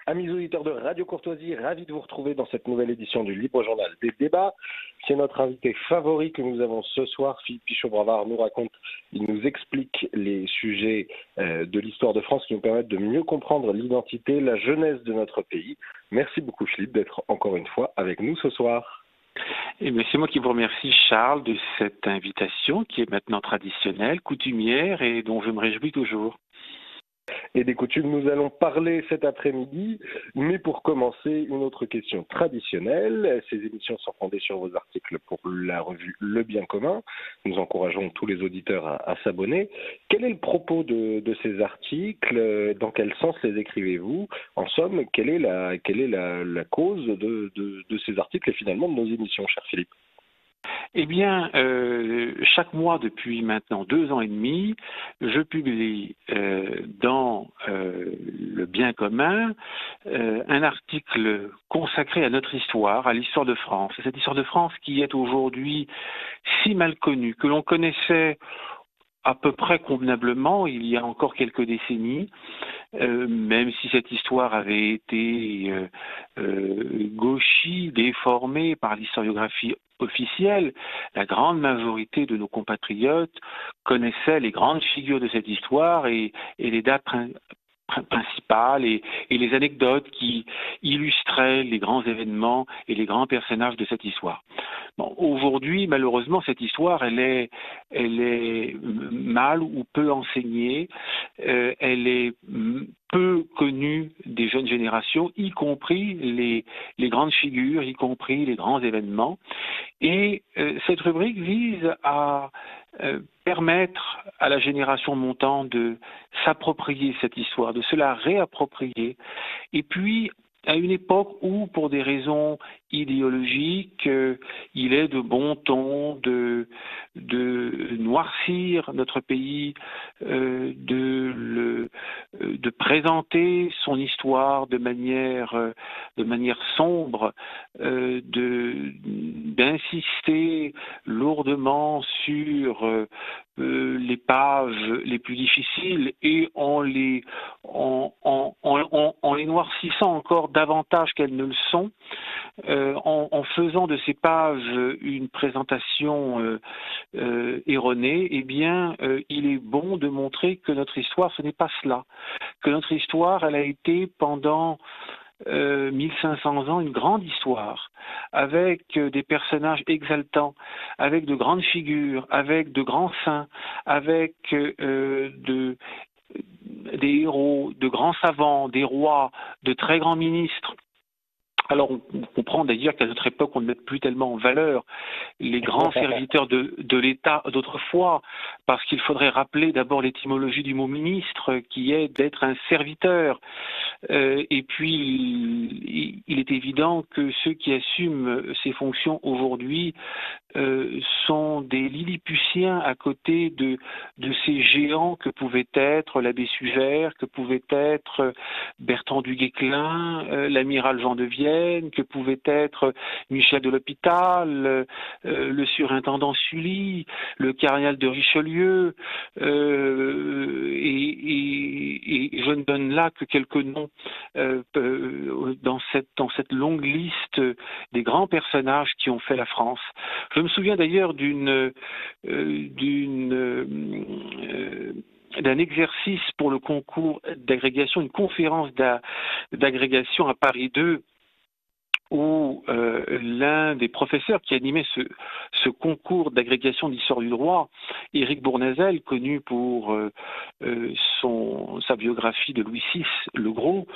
Amis auditeurs de Radio Courtoisie, ravi de vous retrouver dans cette nouvelle édition du Libre Journal des débats. C'est notre invité favori que nous avons ce soir. Philippe Pichot-Bravard il nous explique les sujets de l'histoire de France qui nous permettent de mieux comprendre l'identité, la jeunesse de notre pays. Merci beaucoup Philippe d'être encore une fois avec nous ce soir. Eh bien, c'est moi qui vous remercie, Charles, de cette invitation qui est maintenant traditionnelle, coutumière et dont je me réjouis toujours. Et des coutumes, nous allons parler cet après-midi, mais pour commencer, une autre question traditionnelle. Ces émissions sont fondées sur vos articles pour la revue Le Bien Commun. Nous encourageons tous les auditeurs à s'abonner. Quel est le propos de ces articles? Dans quel sens les écrivez-vous? En somme, quelle est la cause de ces articles et finalement de nos émissions, cher Philippe? Eh bien, chaque mois depuis maintenant 2 ans et demi, je publie dans Le Bien Commun un article consacré à notre histoire, à l'histoire de France. Cette histoire de France qui est aujourd'hui si mal connue, que l'on connaissait à peu près convenablement il y a encore quelques décennies, même si cette histoire avait été gauchie, déformée par l'historiographie officielle, la grande majorité de nos compatriotes connaissaient les grandes figures de cette histoire et les dates principales et les anecdotes qui illustraient les grands événements et les grands personnages de cette histoire. Bon, aujourd'hui, malheureusement, cette histoire, elle est mal ou peu enseignée, elle est peu connue des jeunes générations, y compris les grandes figures, y compris les grands événements. Et cette rubrique vise à permettre à la génération montante de s'approprier cette histoire, de se la réapproprier, et puis à une époque où, pour des raisons idéologiques, il est de bon ton de noircir notre pays, de présenter son histoire de manière sombre, d'insister lourdement sur les pages les plus difficiles et en les noircissant encore davantage qu'elles ne le sont, en faisant de ces pages une présentation erronée, eh bien, il est bon de montrer que notre histoire, ce n'est pas cela. Que notre histoire, elle a été pendant 1500 ans, une grande histoire, avec des personnages exaltants, avec de grandes figures, avec de grands saints, avec des héros, de grands savants, des rois, de très grands ministres. Alors on comprend d'ailleurs qu'à notre époque on ne met plus tellement en valeur les grands serviteurs de l'État d'autrefois, parce qu'il faudrait rappeler d'abord l'étymologie du mot ministre, qui est d'être un serviteur. Et puis il est évident que ceux qui assument ces fonctions aujourd'hui sont des Lilliputiens à côté de ces géants que pouvait être l'abbé Suvert, que pouvait être Bertrand du Guesclin, l'amiral Jean de Vienne, que pouvait être Michel de l'Hôpital, le surintendant Sully, le cardinal de Richelieu, et je ne donne là que quelques noms dans cette longue liste des grands personnages qui ont fait la France. Je me souviens d'ailleurs d'un exercice pour le concours d'agrégation, une conférence d'agrégation à Paris 2, où l'un des professeurs qui animait ce concours d'agrégation d'histoire du droit, Éric Bournazel, connu pour sa biographie de Louis VI le Gros,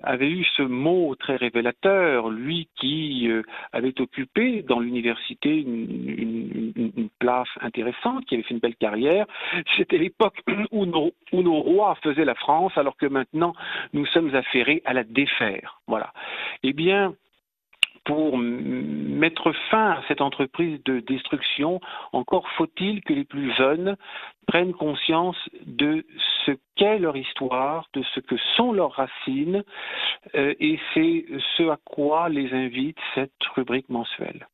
avait eu ce mot très révélateur, lui qui avait occupé dans l'université une place intéressante, qui avait fait une belle carrière. C'était l'époque où nos rois faisaient la France, alors que maintenant nous sommes affairés à la défaire. Voilà. Eh bien, pour mettre fin à cette entreprise de destruction, encore faut-il que les plus jeunes prennent conscience de ce qu'est leur histoire, de ce que sont leurs racines, et c'est ce à quoi les invite cette rubrique mensuelle.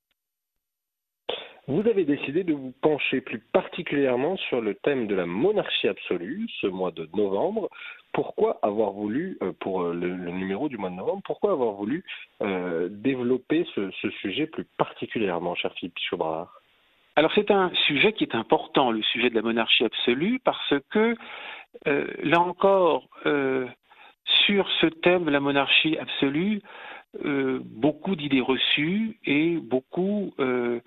Vous avez décidé de vous pencher plus particulièrement sur le thème de la monarchie absolue ce mois de novembre. Pourquoi avoir voulu, pour le numéro du mois de novembre, pourquoi avoir voulu développer ce sujet plus particulièrement, cher Philippe Pichot-Brard? Alors c'est un sujet qui est important, le sujet de la monarchie absolue, parce que, là encore, sur ce thème de la monarchie absolue, beaucoup d'idées reçues et beaucoup de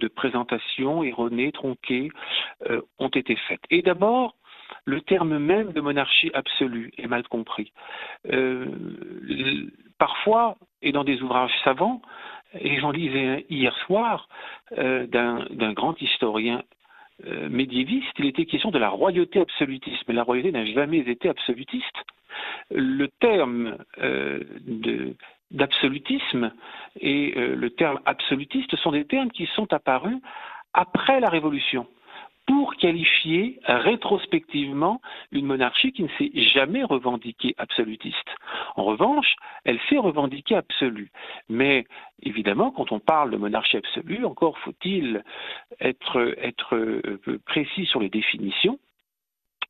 présentations erronées, tronquées, ont été faites. Et d'abord, le terme même de monarchie absolue est mal compris. Parfois, et dans des ouvrages savants, et j'en lisais hier soir d'un grand historien médiéviste, il était question de la royauté absolutiste, mais la royauté n'a jamais été absolutiste. Le terme d'absolutisme et le terme absolutiste sont des termes qui sont apparus après la Révolution, pour qualifier rétrospectivement une monarchie qui ne s'est jamais revendiquée absolutiste. En revanche, elle s'est revendiquée absolue. Mais évidemment, quand on parle de monarchie absolue, encore faut-il être précis sur les définitions.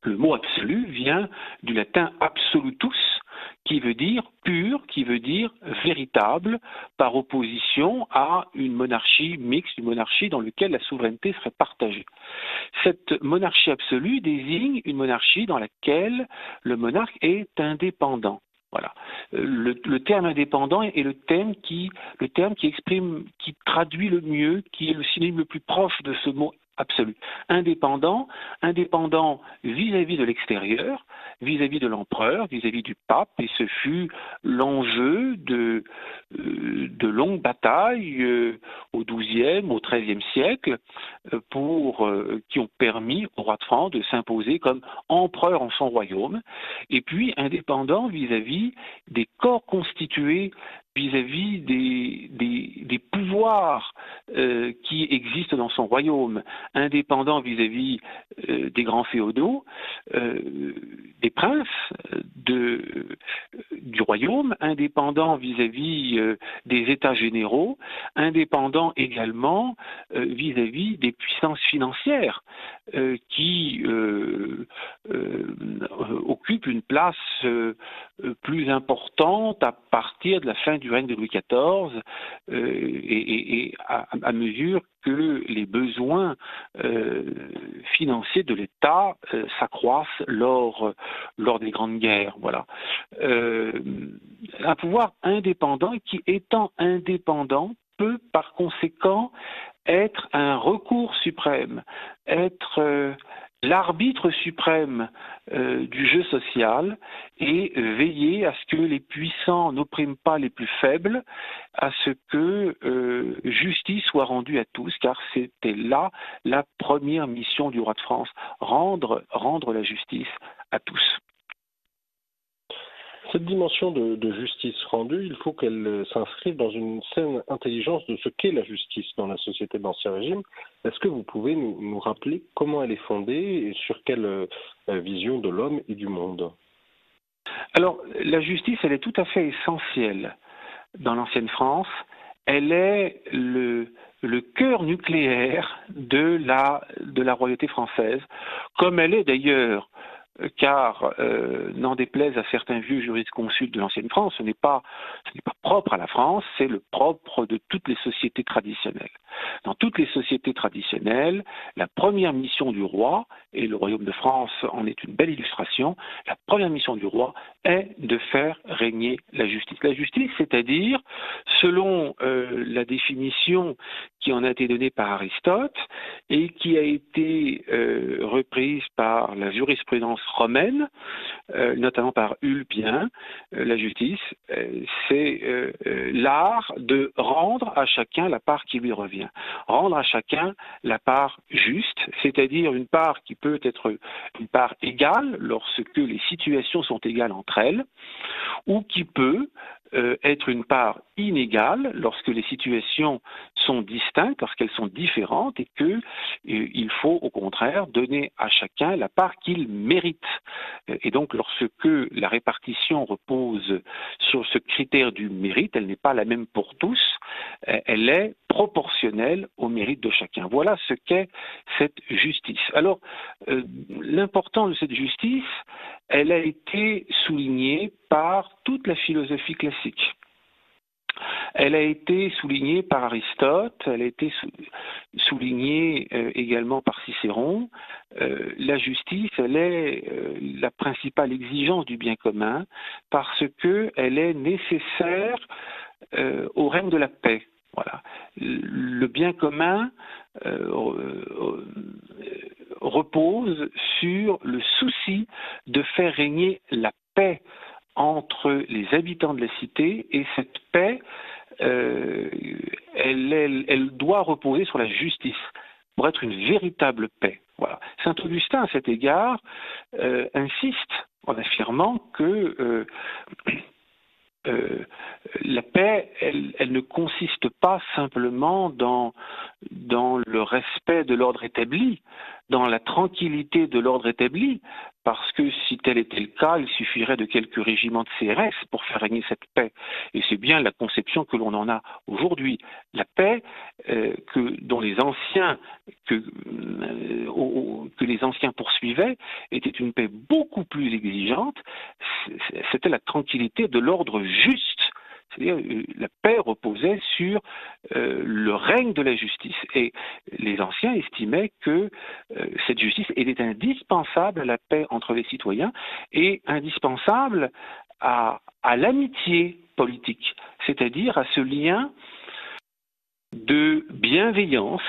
Le mot absolu vient du latin absolutus, qui veut dire pur, qui veut dire véritable, par opposition à une monarchie mixte, une monarchie dans laquelle la souveraineté serait partagée. Cette monarchie absolue désigne une monarchie dans laquelle le monarque est indépendant. Voilà. Le terme indépendant est le terme qui exprime, qui traduit le mieux, qui est le synonyme le plus proche de ce mot absolu. Indépendant vis-à-vis de l'extérieur, vis-à-vis de l'empereur, vis-à-vis du pape, et ce fut l'enjeu de longues batailles au XIIe, au XIIIe siècle, qui ont permis au roi de France de s'imposer comme empereur en son royaume, et puis indépendant vis-à-vis des corps constitués, vis-à-vis des pouvoirs qui existent dans son royaume, indépendant vis-à-vis des grands féodaux, des princes du royaume, indépendant vis-à-vis des États généraux, indépendant également vis-à-vis des puissances financières qui occupent une place plus importante à partir de la fin du règne de Louis XIV et à mesure que les besoins financiers de l'État s'accroissent lors des grandes guerres. Voilà. Un pouvoir indépendant qui, étant indépendant, peut par conséquent être un recours suprême, être l'arbitre suprême du jeu social et veiller à ce que les puissants n'oppriment pas les plus faibles, à ce que justice soit rendue à tous, car c'était là la première mission du roi de France, rendre la justice à tous. Cette dimension de justice rendue, il faut qu'elle s'inscrive dans une saine intelligence de ce qu'est la justice dans la société de l'Ancien Régime. Est-ce que vous pouvez nous rappeler comment elle est fondée et sur quelle vision de l'homme et du monde? Alors, la justice, elle est tout à fait essentielle dans l'ancienne France. Elle est le cœur nucléaire de la royauté française, comme elle est d'ailleurs, car n'en déplaise à certains vieux jurisconsultes de l'ancienne France, ce n'est pas propre à la France, c'est le propre de toutes les sociétés traditionnelles. Dans toutes les sociétés traditionnelles, la première mission du roi, et le royaume de France en est une belle illustration, la première mission du roi est de faire régner la justice. La justice, c'est-à-dire, selon la définition qui en a été donnée par Aristote et qui a été reprise par la jurisprudence romaine, notamment par Ulpien, la justice, c'est l'art de rendre à chacun la part qui lui revient. Rendre à chacun la part juste, c'est-à-dire une part qui peut être une part égale lorsque les situations sont égales entre elles, ou qui peut être une part inégale lorsque les situations sont distinctes, lorsqu'elles sont différentes et qu'il faut au contraire donner à chacun la part qu'il mérite. Et donc lorsque la répartition repose sur ce critère du mérite, elle n'est pas la même pour tous, Elle est proportionnelle au mérite de chacun. Voilà ce qu'est cette justice. Alors, l'importance de cette justice, elle a été soulignée par toute la philosophie classique. Elle a été soulignée par Aristote, elle a été soulignée également par Cicéron. La justice, elle est la principale exigence du bien commun parce qu'elle est nécessaire au règne de la paix. Voilà. Le bien commun repose sur le souci de faire régner la paix entre les habitants de la cité, et cette paix, elle doit reposer sur la justice pour être une véritable paix. Voilà. Saint Augustin, à cet égard, insiste en affirmant que la paix, elle ne consiste pas simplement dans le respect de l'ordre établi, dans la tranquillité de l'ordre établi, parce que si tel était le cas, il suffirait de quelques régiments de CRS pour faire régner cette paix. Et c'est bien la conception que l'on en a aujourd'hui. La paix dont les anciens que les anciens poursuivaient était une paix beaucoup plus exigeante. C'était la tranquillité de l'ordre juste. C'est-à-dire la paix reposait sur le règne de la justice. Et les anciens estimaient que cette justice était indispensable à la paix entre les citoyens et indispensable à l'amitié politique, c'est-à-dire à ce lien de bienveillance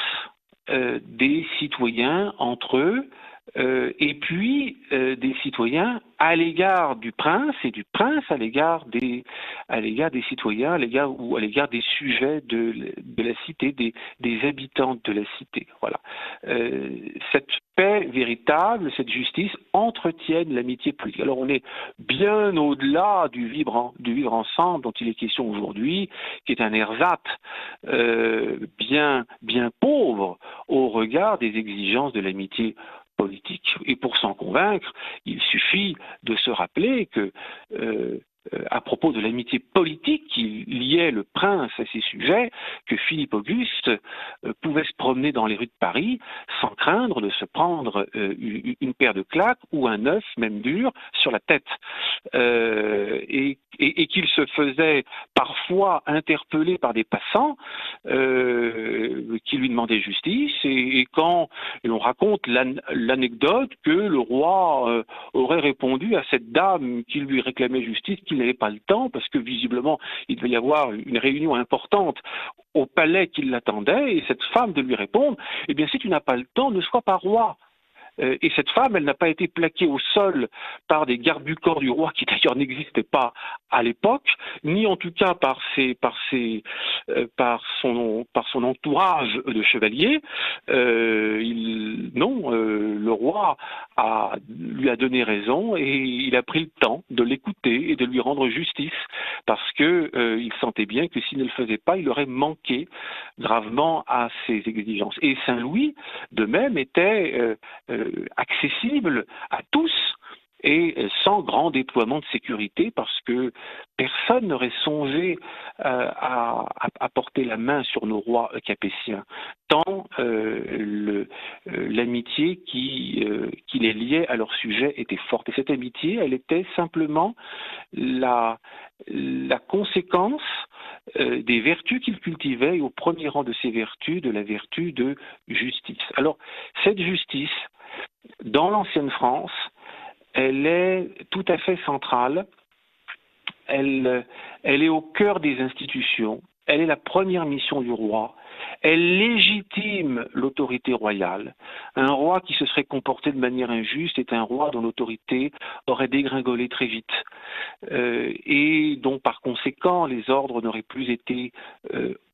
des citoyens entre eux, et puis des citoyens à l'égard du prince et du prince à l'égard des citoyens, à l'égard des sujets de la cité, des habitants de la cité. Voilà. Cette paix véritable, cette justice entretiennent l'amitié politique. Alors on est bien au-delà du vivre ensemble dont il est question aujourd'hui, qui est un ersatz bien pauvre au regard des exigences de l'amitié politique. Et pour s'en convaincre, il suffit de se rappeler que à propos de l'amitié politique qui liait le prince à ses sujets, que Philippe Auguste pouvait se promener dans les rues de Paris sans craindre de se prendre une paire de claques ou un œuf, même dur, sur la tête. Et qu'il se faisait parfois interpeller par des passants qui lui demandaient justice, et on raconte l'anecdote que le roi aurait répondu à cette dame qui lui réclamait justice qu'il n'avait pas le temps, parce que visiblement il devait y avoir une réunion importante au palais qui l'attendait, et cette femme de lui répondre, eh bien si tu n'as pas le temps, ne sois pas roi. Et cette femme, elle n'a pas été plaquée au sol par des gardes du corps du roi, qui d'ailleurs n'existaient pas à l'époque, ni en tout cas par son entourage de chevaliers. Le roi lui a donné raison, et il a pris le temps de l'écouter et de lui rendre justice, parce que il sentait bien que s'il ne le faisait pas, il aurait manqué gravement à ses exigences. Et Saint Louis, de même, était accessible à tous et sans grand déploiement de sécurité, parce que personne n'aurait songé à porter la main sur nos rois capétiens, tant l'amitié qui les liait à leur sujet était forte. Et cette amitié, elle était simplement la conséquence des vertus qu'il cultivait, et au premier rang de ces vertus, de la vertu de justice. Alors, cette justice, dans l'ancienne France, elle est tout à fait centrale, elle est au cœur des institutions, elle est la première mission du roi, elle légitime l'autorité royale. Un roi qui se serait comporté de manière injuste est un roi dont l'autorité aurait dégringolé très vite, et dont par conséquent les ordres n'auraient plus été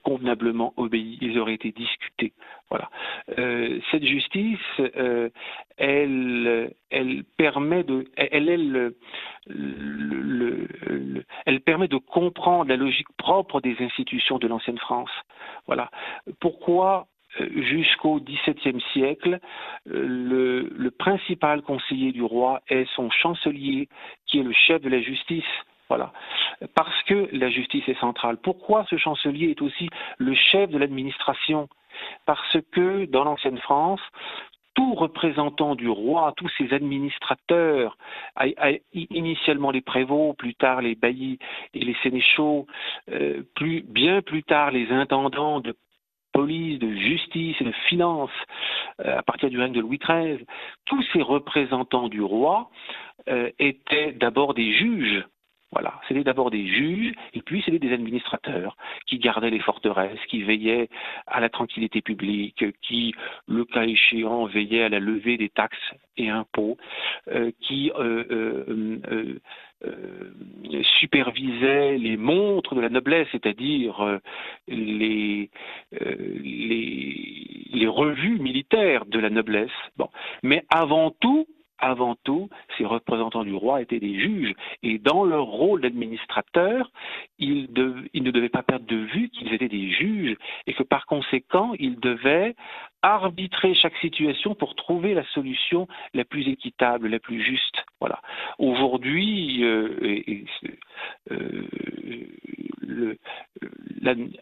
convenablement obéis, ils auraient été discutés. Voilà. Cette justice, elle permet elle permet de comprendre la logique propre des institutions de l'ancienne France. Voilà. Pourquoi jusqu'au XVIIe siècle, le principal conseiller du roi est son chancelier, qui est le chef de la justice. Voilà. Parce que la justice est centrale. Pourquoi ce chancelier est aussi le chef de l'administration? Parce que dans l'ancienne France, tout représentant du roi, tous ses administrateurs, initialement les prévôts, plus tard les baillis et les sénéchaux, bien plus tard les intendants de police, de justice et de finance, à partir du règne de Louis XIII, tous ces représentants du roi étaient d'abord des juges. Voilà, c'était d'abord des juges, et puis c'était des administrateurs qui gardaient les forteresses, qui veillaient à la tranquillité publique, qui, le cas échéant, veillaient à la levée des taxes et impôts, qui supervisaient les montres de la noblesse, c'est-à-dire les revues militaires de la noblesse. Bon. Mais avant tout, ces représentants du roi étaient des juges, et dans leur rôle d'administrateur, ils ne devaient pas perdre de vue qu'ils étaient des juges, et que par conséquent, ils devaient arbitrer chaque situation pour trouver la solution la plus équitable, la plus juste. Voilà. Aujourd'hui,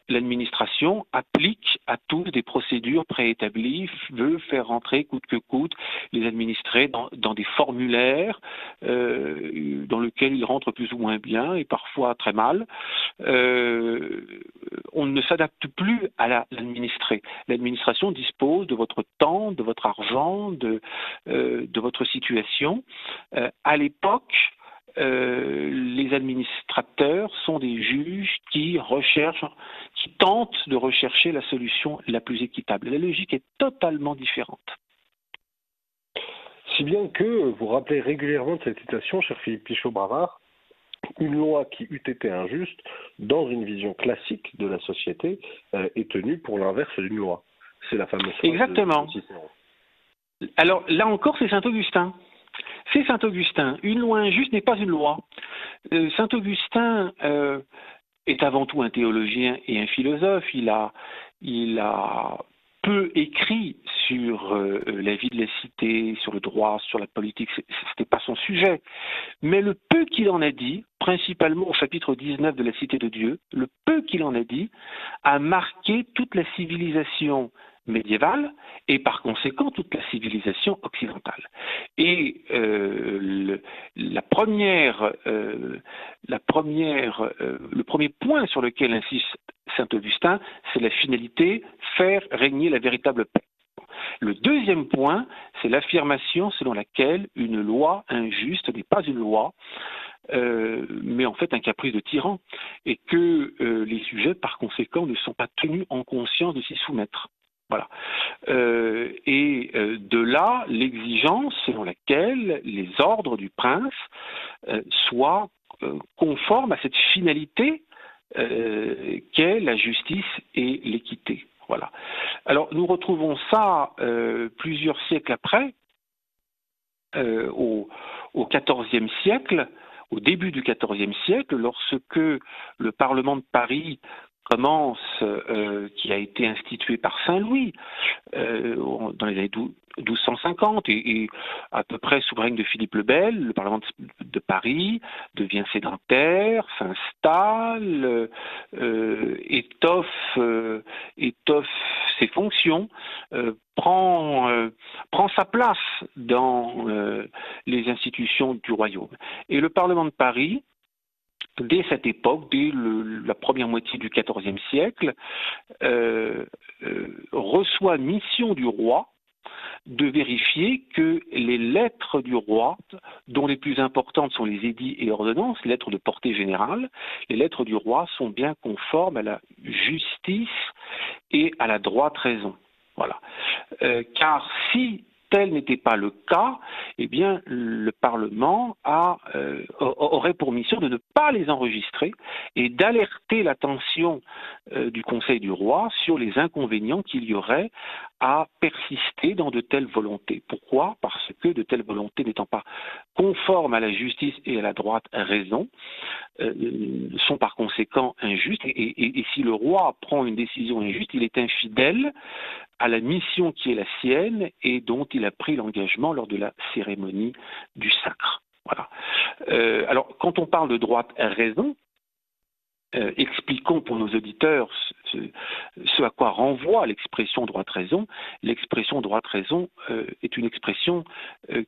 l'administration applique à tous des procédures préétablies, veut faire rentrer coûte que coûte les administrés dans des formulaires dans lesquels ils rentrent plus ou moins bien et parfois très mal. On ne s'adapte plus à l'administré. L'administration dispose de votre temps, de votre argent, de votre situation. À l'époque, les administrateurs sont des juges qui tentent de rechercher la solution la plus équitable. La logique est totalement différente. Si bien que vous rappelez régulièrement de cette citation, cher Philippe Pichot-Bravard, une loi qui eût été injuste, dans une vision classique de la société, est tenue pour l'inverse d'une loi. C'est la fameuse phrase. Exactement. Alors là encore, c'est Saint-Augustin. C'est Saint-Augustin. Une loi injuste n'est pas une loi. Saint-Augustin est avant tout un théologien et un philosophe. Il a peu écrit sur la vie de la cité, sur le droit, sur la politique. C'était pas son sujet. Mais le peu qu'il en a dit, principalement au chapitre 19 de la Cité de Dieu, le peu qu'il en a dit a marqué toute la civilisation médiévale et par conséquent toute la civilisation occidentale. Et le premier point sur lequel insiste Saint Augustin, c'est la finalité, faire régner la véritable paix. Le deuxième point, c'est l'affirmation selon laquelle une loi injuste n'est pas une loi, mais en fait un caprice de tyran, et que les sujets, par conséquent, ne sont pas tenus en conscience de s'y soumettre. Voilà. De là, l'exigence selon laquelle les ordres du prince soient conformes à cette finalité qu'est la justice et l'équité. Voilà. Alors, nous retrouvons ça plusieurs siècles après, au XIVe siècle, au début du XIVe siècle, lorsque le Parlement de Paris commence, qui a été institué par Saint-Louis dans les années 1250 et à peu près sous le règne de Philippe le Bel, le Parlement de Paris devient sédentaire, s'installe, étoffe ses fonctions, prend sa place dans les institutions du royaume. Et le Parlement de Paris, dès cette époque, dès la première moitié du XIVe siècle, reçoit mission du roi de vérifier que les lettres du roi, dont les plus importantes sont les édits et ordonnances, les lettres de portée générale, les lettres du roi sont bien conformes à la justice et à la droite raison. Voilà. Car si tel n'était pas le cas, eh bien, le Parlement aurait pour mission de ne pas les enregistrer et d'alerter l'attention du Conseil du roi sur les inconvénients qu'il y aurait à persister dans de telles volontés. Pourquoi ? Parce que de telles volontés n'étant pas conformes à la justice et à la droite raison, sont par conséquent injustes. Et si le roi prend une décision injuste, il est infidèle à la mission qui est la sienne et dont il a pris l'engagement lors de la cérémonie du sacre. Voilà. Alors, quand on parle de droite raison, expliquons pour nos auditeurs ce à quoi renvoie l'expression droite-raison. L'expression droite-raison est une expression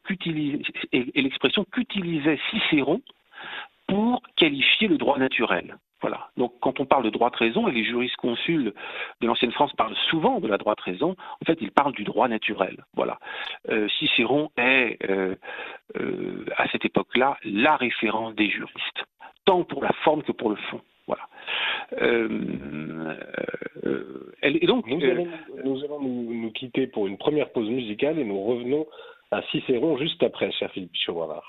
qu'utilisait Cicéron pour qualifier le droit naturel. Voilà. Donc, quand on parle de droite-raison, et les jurisconsuls de l'ancienne France parlent souvent de la droite-raison, en fait, ils parlent du droit naturel. Voilà. Cicéron est, à cette époque-là, la référence des juristes, tant pour la forme que pour le fond. Voilà. Et donc, nous allons nous quitter pour une première pause musicale et nous revenons à Cicéron juste après, cher Philippe Pichot-Bravard.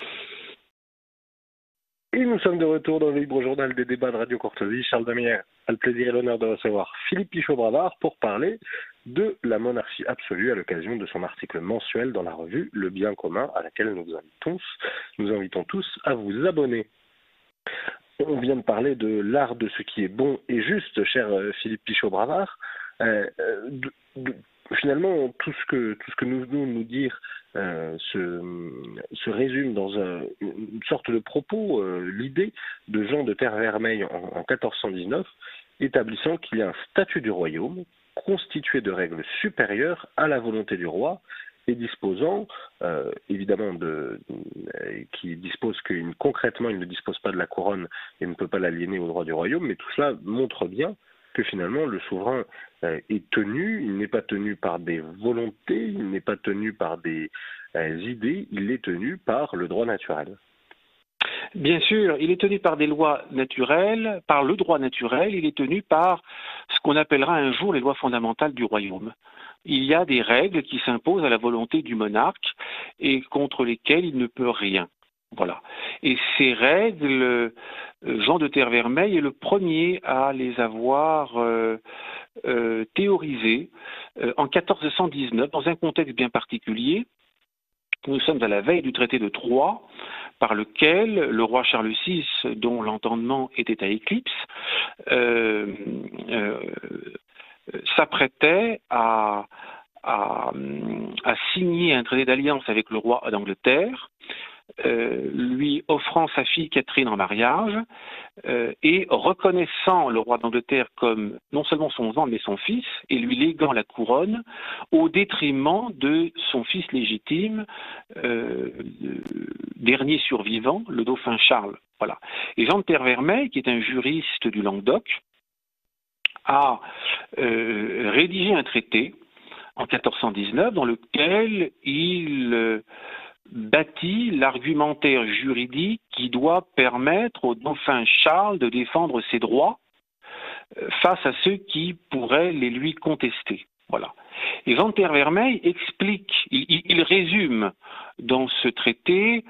Et nous sommes de retour dans le libre journal des débats de Radio Courtoisie. Charles Damier a le plaisir et l'honneur de recevoir Philippe Pichot-Bravard pour parler de la monarchie absolue à l'occasion de son article mensuel dans la revue Le Bien commun, à laquelle nous invitons tous à vous abonner. On vient de parler de l'art de ce qui est bon et juste, cher Philippe Pichot-Bravard. Finalement, tout ce que nous venons de nous dire se résume dans une sorte de propos, l'idée de Jean de Terre-Vermeille en 1419, établissant qu'il y a un statut du royaume constitué de règles supérieures à la volonté du roi et disposant, évidemment, qui dispose que concrètement il ne dispose pas de la couronne et ne peut pas l'aliéner au droit du royaume, mais tout cela montre bien que finalement le souverain est tenu, il n'est pas tenu par des volontés, il n'est pas tenu par des idées, il est tenu par le droit naturel. Bien sûr, il est tenu par des lois naturelles, par le droit naturel, il est tenu par ce qu'on appellera un jour les lois fondamentales du royaume. Il y a des règles qui s'imposent à la volonté du monarque et contre lesquelles il ne peut rien. Voilà. Et ces règles, Jean de Terre-Vermeille est le premier à les avoir théorisées en 1419 dans un contexte bien particulier. Nous sommes à la veille du traité de Troyes, par lequel le roi Charles VI, dont l'entendement était à éclipse, s'apprêtait à signer un traité d'alliance avec le roi d'Angleterre, lui offrant sa fille Catherine en mariage et reconnaissant le roi d'Angleterre comme non seulement son gendre mais son fils et lui léguant la couronne au détriment de son fils légitime, dernier survivant, le dauphin Charles. Voilà. Et Jean de Terre-Vermeille, qui est un juriste du Languedoc, a rédigé un traité en 1419 dans lequel il bâtit l'argumentaire juridique qui doit permettre au dauphin Charles de défendre ses droits face à ceux qui pourraient les lui contester. Voilà. Et Jean de Terre-Vermeille explique, il résume dans ce traité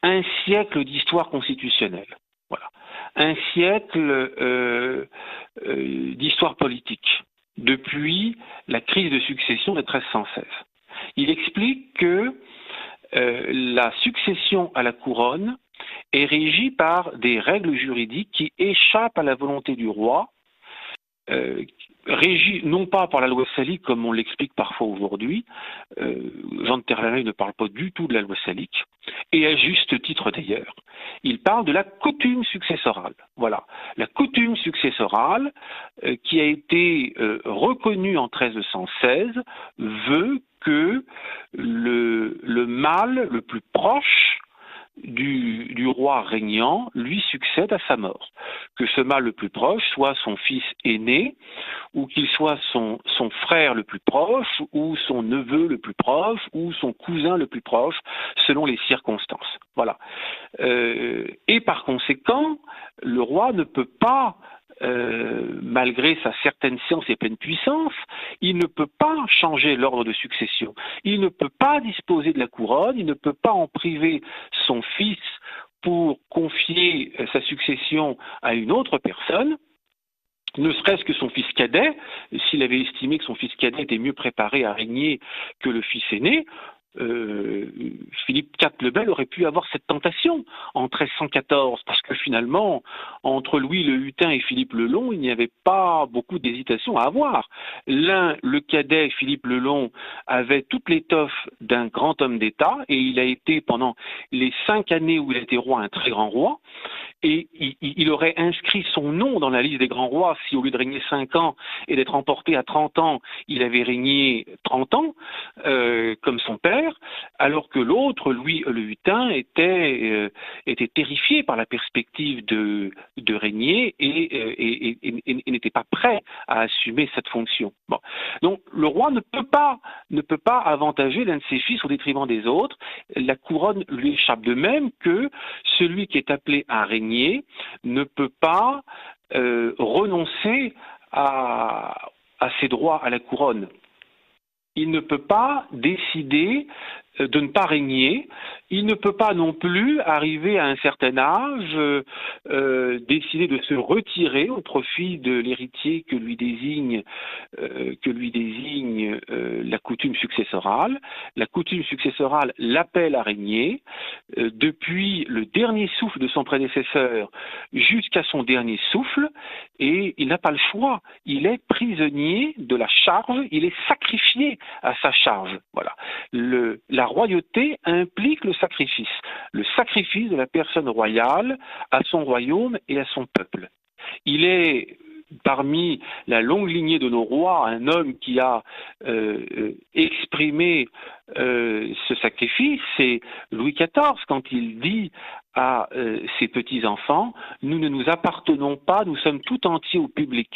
un siècle d'histoire constitutionnelle. Voilà. Un siècle d'histoire politique depuis la crise de succession de 1316. Il explique que la succession à la couronne est régie par des règles juridiques qui échappent à la volonté du roi, régie non pas par la loi salique comme on l'explique parfois aujourd'hui. Jean de Terre-Vermeille ne parle pas du tout de la loi salique, et à juste titre d'ailleurs. Il parle de la coutume successorale. Voilà. La coutume successorale qui a été reconnue en 1316 veut que le mâle le plus proche du roi régnant lui succède à sa mort. Que ce mâle le plus proche soit son fils aîné, ou qu'il soit son frère le plus proche, ou son neveu le plus proche, ou son cousin le plus proche, selon les circonstances. Voilà. Et par conséquent, le roi ne peut pas, malgré sa certaine science et pleine puissance, il ne peut pas changer l'ordre de succession. Il ne peut pas disposer de la couronne, il ne peut pas en priver son fils pour confier sa succession à une autre personne, ne serait-ce que son fils cadet, s'il avait estimé que son fils cadet était mieux préparé à régner que le fils aîné. Philippe IV le Bel aurait pu avoir cette tentation en 1314, parce que finalement, entre Louis le Hutin et Philippe le Long, il n'y avait pas beaucoup d'hésitation à avoir. L'un, le cadet Philippe le Long, avait toute l'étoffe d'un grand homme d'État, et il a été pendant les 5 années où il a été roi un très grand roi, et il aurait inscrit son nom dans la liste des grands rois si au lieu de régner 5 ans et d'être emporté à 30 ans, il avait régné 30 ans, comme son père, alors que l'autre, Louis le Hutin, était terrifié par la perspective de régner et n'était pas prêt à assumer cette fonction. Bon. Donc le roi ne peut pas avantager l'un de ses fils au détriment des autres. La couronne lui échappe, de même que celui qui est appelé à régner ne peut pas renoncer à ses droits à la couronne. Il ne peut pas décider de ne pas régner. Il ne peut pas non plus arriver à un certain âge, décider de se retirer au profit de l'héritier que lui désigne la coutume successorale. La coutume successorale l'appelle à régner. Depuis le dernier souffle de son prédécesseur jusqu'à son dernier souffle, et il n'a pas le choix. Il est prisonnier de la charge, il est sacrifié à sa charge. Voilà. La royauté implique le sacrifice de la personne royale à son royaume et à son peuple. Il est parmi la longue lignée de nos rois un homme qui a exprimé ce sacrifice, c'est Louis XIV quand il dit à ses petits-enfants « Nous ne nous appartenons pas, nous sommes tout entiers au public ».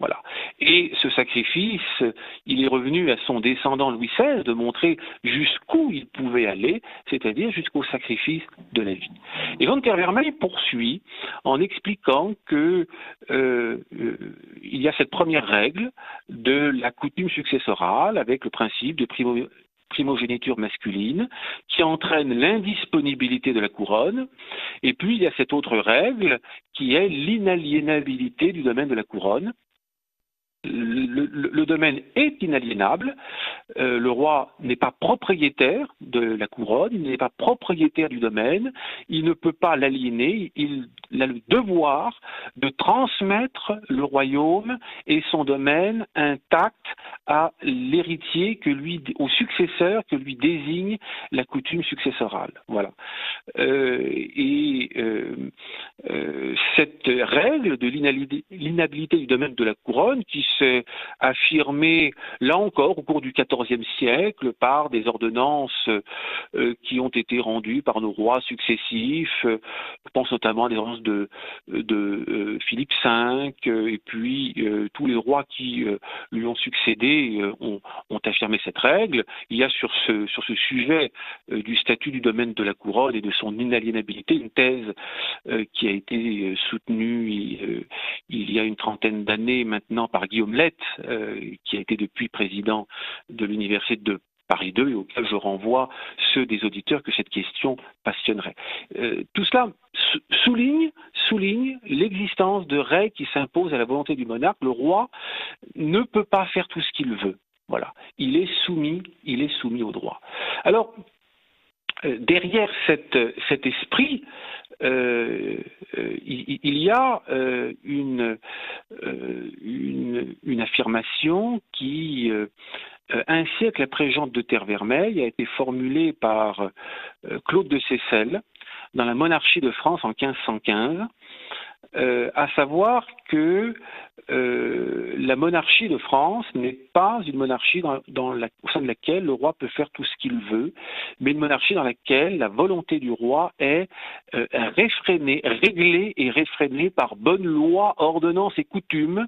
Voilà. Et ce sacrifice, il est revenu à son descendant Louis XVI de montrer jusqu'où il pouvait aller, c'est-à-dire jusqu'au sacrifice de la vie. Et Van Kervermey poursuit en expliquant que il y a cette première règle de la coutume successorale avec le principe de primogéniture masculine qui entraîne l'indisponibilité de la couronne, et puis il y a cette autre règle qui est l'inaliénabilité du domaine de la couronne. Le domaine est inaliénable, le roi n'est pas propriétaire de la couronne, il n'est pas propriétaire du domaine, il ne peut pas l'aliéner, il a le devoir de transmettre le royaume et son domaine intact à l'héritier, au successeur que lui désigne la coutume successorale. Voilà. Cette règle de l'inhabilité du domaine de la couronne qui s'est affirmée, là encore, au cours du XIVe siècle par des ordonnances qui ont été rendues par nos rois successifs. Je pense notamment à des ordonnances de Philippe V, et puis tous les rois qui lui ont succédé ont affirmé cette règle. Il y a sur ce sujet du statut du domaine de la couronne et de son inaliénabilité une thèse qui a été soutenue il y a une trentaine d'années maintenant par Guillaume Lett, qui a été depuis président de l'université de Paris 2 et auquel je renvoie ceux des auditeurs que cette question passionnerait. Tout cela souligne l'existence de règles qui s'imposent à la volonté du monarque. Le roi ne peut pas faire tout ce qu'il veut. Voilà. Il est soumis au droit. Alors, derrière cet esprit, il y a une affirmation qui, un siècle après Jean de Terre-Vermeil, a été formulée par Claude de Seyssel dans la monarchie de France en 1515, à savoir que la monarchie de France n'est pas une monarchie au sein de laquelle le roi peut faire tout ce qu'il veut, mais une monarchie dans laquelle la volonté du roi est réglée et réfrénée par bonne loi, ordonnances et coutumes,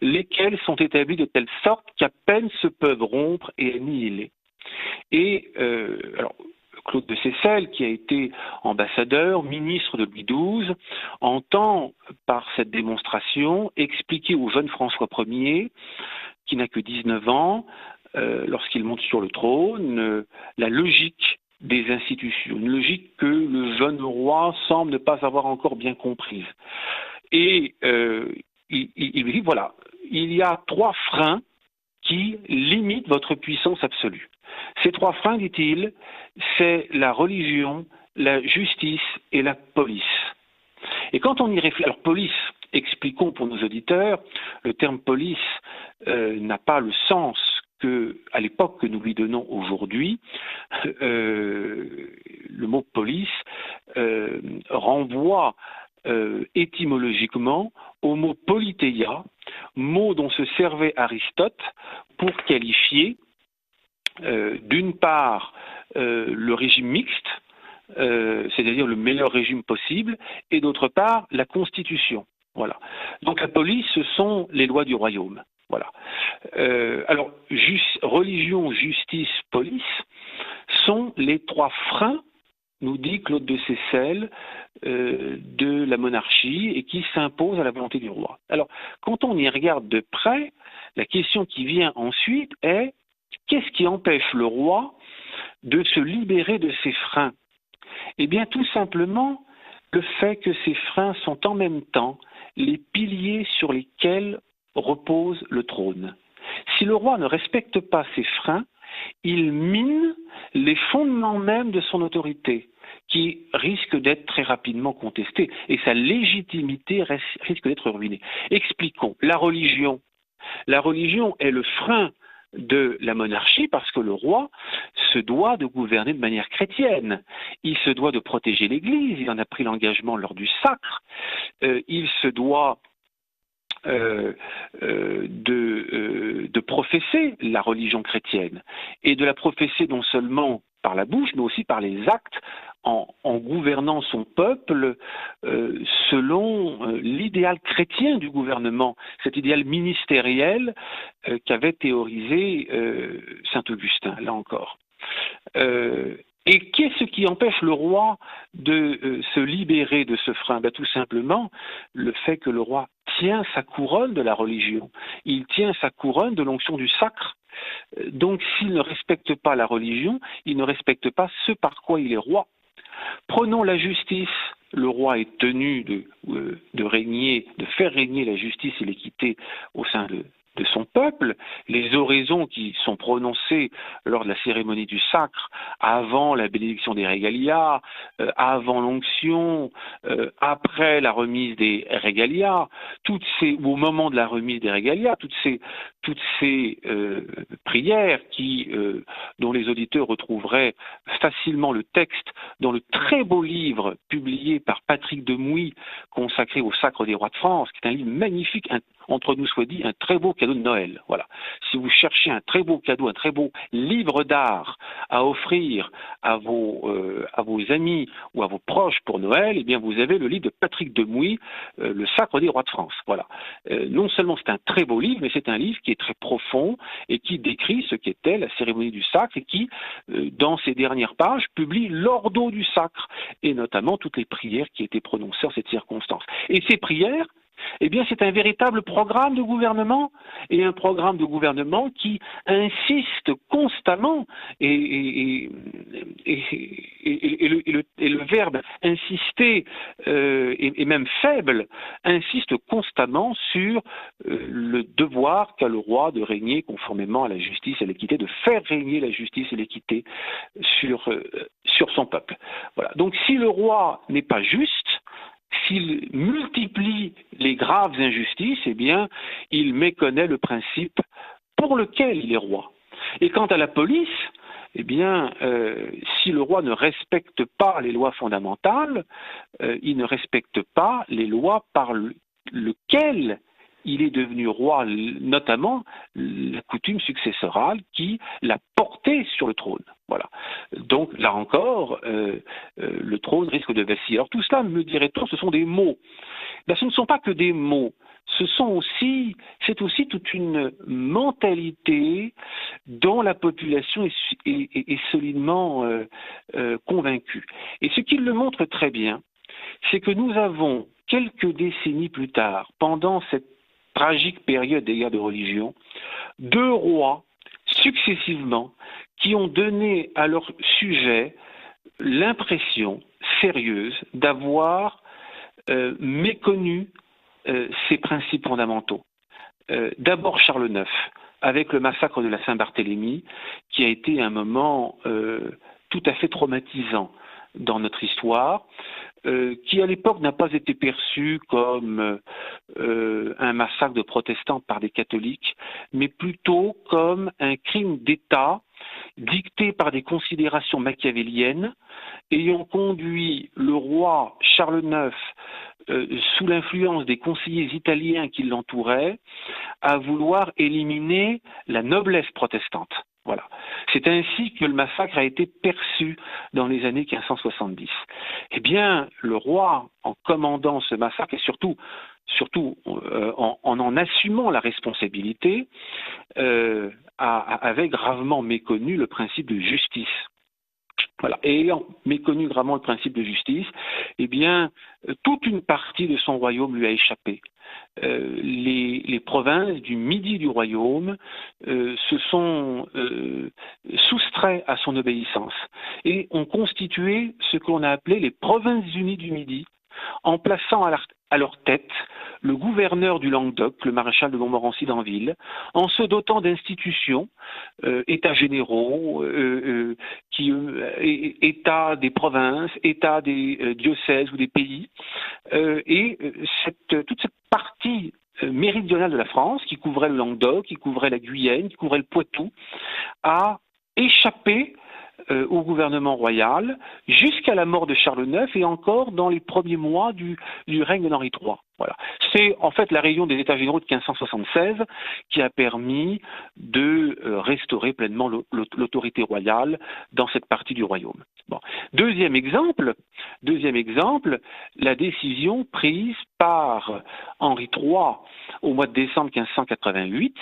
lesquelles sont établies de telle sorte qu'à peine se peuvent rompre et annihiler. Et alors, Claude de Seyssel, qui a été ambassadeur, ministre de Louis XII, entend par cette démonstration expliquer au jeune François Ier, qui n'a que 19 ans, lorsqu'il monte sur le trône, la logique des institutions, une logique que le jeune roi semble ne pas avoir encore bien comprise. Et il lui dit, voilà, il y a 3 freins qui limitent votre puissance absolue. Ces 3 freins, dit-il, c'est la religion, la justice et la police. Et quand on y réfléchit, alors police, expliquons pour nos auditeurs, le terme police n'a pas le sens à l'époque que nous lui donnons aujourd'hui. Le mot police renvoie étymologiquement au mot politeia, mot dont se servait Aristote pour qualifier d'une part le régime mixte, c'est-à-dire le meilleur régime possible, et d'autre part la Constitution. Voilà. Donc la police, ce sont les lois du royaume. Voilà. Alors, religion, justice, police sont les 3 freins, nous dit Claude de Seyssel, de la monarchie et qui s'imposent à la volonté du roi. Alors, quand on y regarde de près, la question qui vient ensuite est qu'est-ce qui empêche le roi de se libérer de ces freins? Eh bien, tout simplement, le fait que ces freins sont en même temps les piliers sur lesquels repose le trône. Si le roi ne respecte pas ces freins, il mine les fondements même de son autorité, qui risque d'être très rapidement contestée, et sa légitimité risque d'être ruinée. Expliquons. La religion est le frein de la monarchie parce que le roi se doit de gouverner de manière chrétienne. Il se doit de protéger l'Église, il en a pris l'engagement lors du sacre. Il se doit de professer la religion chrétienne et de la professer non seulement par la bouche mais aussi par les actes en gouvernant son peuple selon l'idéal chrétien du gouvernement, cet idéal ministériel qu'avait théorisé saint Augustin, là encore. Et qu'est-ce qui empêche le roi de se libérer de ce frein? Tout simplement le fait que le roi tient sa couronne de la religion, il tient sa couronne de l'onction du sacre. Donc s'il ne respecte pas la religion, il ne respecte pas ce par quoi il est roi. Prenons la justice. Le roi est tenu de régner, de faire régner la justice et l'équité au sein de son peuple. Les oraisons qui sont prononcées lors de la cérémonie du sacre, avant la bénédiction des régalias, avant l'onction, après la remise des régalias, ou au moment de la remise des régalias, toutes ces prières dont les auditeurs retrouveraient facilement le texte dans le très beau livre publié par Patrick Demouy consacré au Sacre des rois de France, qui est un livre magnifique, entre nous soit dit, un très beau cadeau de Noël. Voilà. Si vous cherchez un très beau cadeau, un très beau livre d'art à offrir à vos amis ou à vos proches pour Noël, eh bien vous avez le livre de Patrick Demouy, Le Sacre des rois de France. Voilà. Non seulement c'est un très beau livre, mais c'est un livre qui est très profond et qui décrit ce qu'était la cérémonie du sacre et qui, dans ses dernières pages, publie l'ordo du sacre et notamment toutes les prières qui étaient prononcées en cette circonstance. Et ces prières, eh bien, c'est un véritable programme de gouvernement, et un programme de gouvernement qui insiste constamment, et le verbe insister, et même faible, insiste constamment sur le devoir qu'a le roi de régner conformément à la justice et à l'équité, de faire régner la justice et l'équité sur son peuple. Voilà. Donc, si le roi n'est pas juste, s'il multiplie les graves injustices, eh bien, il méconnaît le principe pour lequel il est roi. Et quant à la police, eh bien, si le roi ne respecte pas les lois fondamentales, il ne respecte pas les lois par lesquelles il est devenu roi, notamment la coutume successorale qui l'a porté sur le trône. Voilà. Donc, là encore, le trône risque de vaciller. Alors tout cela, me dirait-on, ce sont des mots. Ben, ce ne sont pas que des mots. C'est aussi toute une mentalité dont la population est solidement convaincue. Et ce qui le montre très bien, c'est que nous avons, quelques décennies plus tard, pendant cette tragique période des guerres de religion, 2 rois successivement qui ont donné à leur sujet l'impression sérieuse d'avoir méconnu ces principes fondamentaux. D'abord Charles IX, avec le massacre de la Saint-Barthélemy, qui a été un moment tout à fait traumatisant dans notre histoire, qui à l'époque n'a pas été perçu comme un massacre de protestants par des catholiques, mais plutôt comme un crime d'État dicté par des considérations machiavéliennes, ayant conduit le roi Charles IX, sous l'influence des conseillers italiens qui l'entouraient, à vouloir éliminer la noblesse protestante. Voilà. C'est ainsi que le massacre a été perçu dans les années 1570. Eh bien, le roi, en commandant ce massacre, et surtout en assumant la responsabilité, avait gravement méconnu le principe de justice. Voilà. Et ayant méconnu gravement le principe de justice, eh bien, toute une partie de son royaume lui a échappé. Les provinces du midi du royaume se sont soustraits à son obéissance et ont constitué ce qu'on a appelé les provinces unies du midi, en plaçant à leur tête le gouverneur du Languedoc, le maréchal de Montmorency d'Anville, en se dotant d'institutions, États généraux, États des provinces, États des diocèses ou des pays, toute cette partie méridionale de la France, qui couvrait le Languedoc, qui couvrait la Guyenne, qui couvrait le Poitou, a échappé au gouvernement royal jusqu'à la mort de Charles IX et encore dans les premiers mois du règne d'Henri III. Voilà. C'est en fait la réunion des États généraux de 1576 qui a permis de restaurer pleinement l'autorité royale dans cette partie du royaume. Bon. Deuxième exemple, la décision prise par Henri III au mois de décembre 1588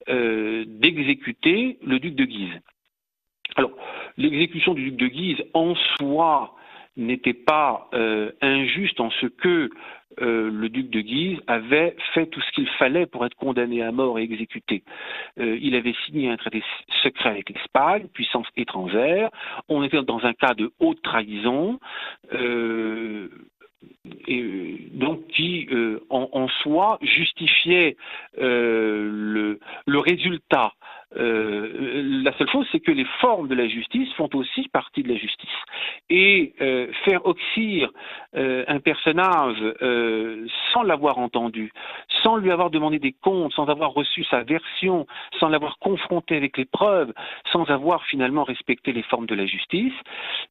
d'exécuter le duc de Guise. Alors, l'exécution du duc de Guise en soi n'était pas injuste en ce que le duc de Guise avait fait tout ce qu'il fallait pour être condamné à mort et exécuté. Il avait signé un traité secret avec l'Espagne, puissance étrangère. On était dans un cas de haute trahison. Et donc qui en soi justifiait le résultat. La seule chose, c'est que les formes de la justice font aussi partie de la justice. Et faire oxyre un personnage sans l'avoir entendu, sans lui avoir demandé des comptes, sans avoir reçu sa version, sans l'avoir confronté avec les preuves, sans avoir finalement respecté les formes de la justice,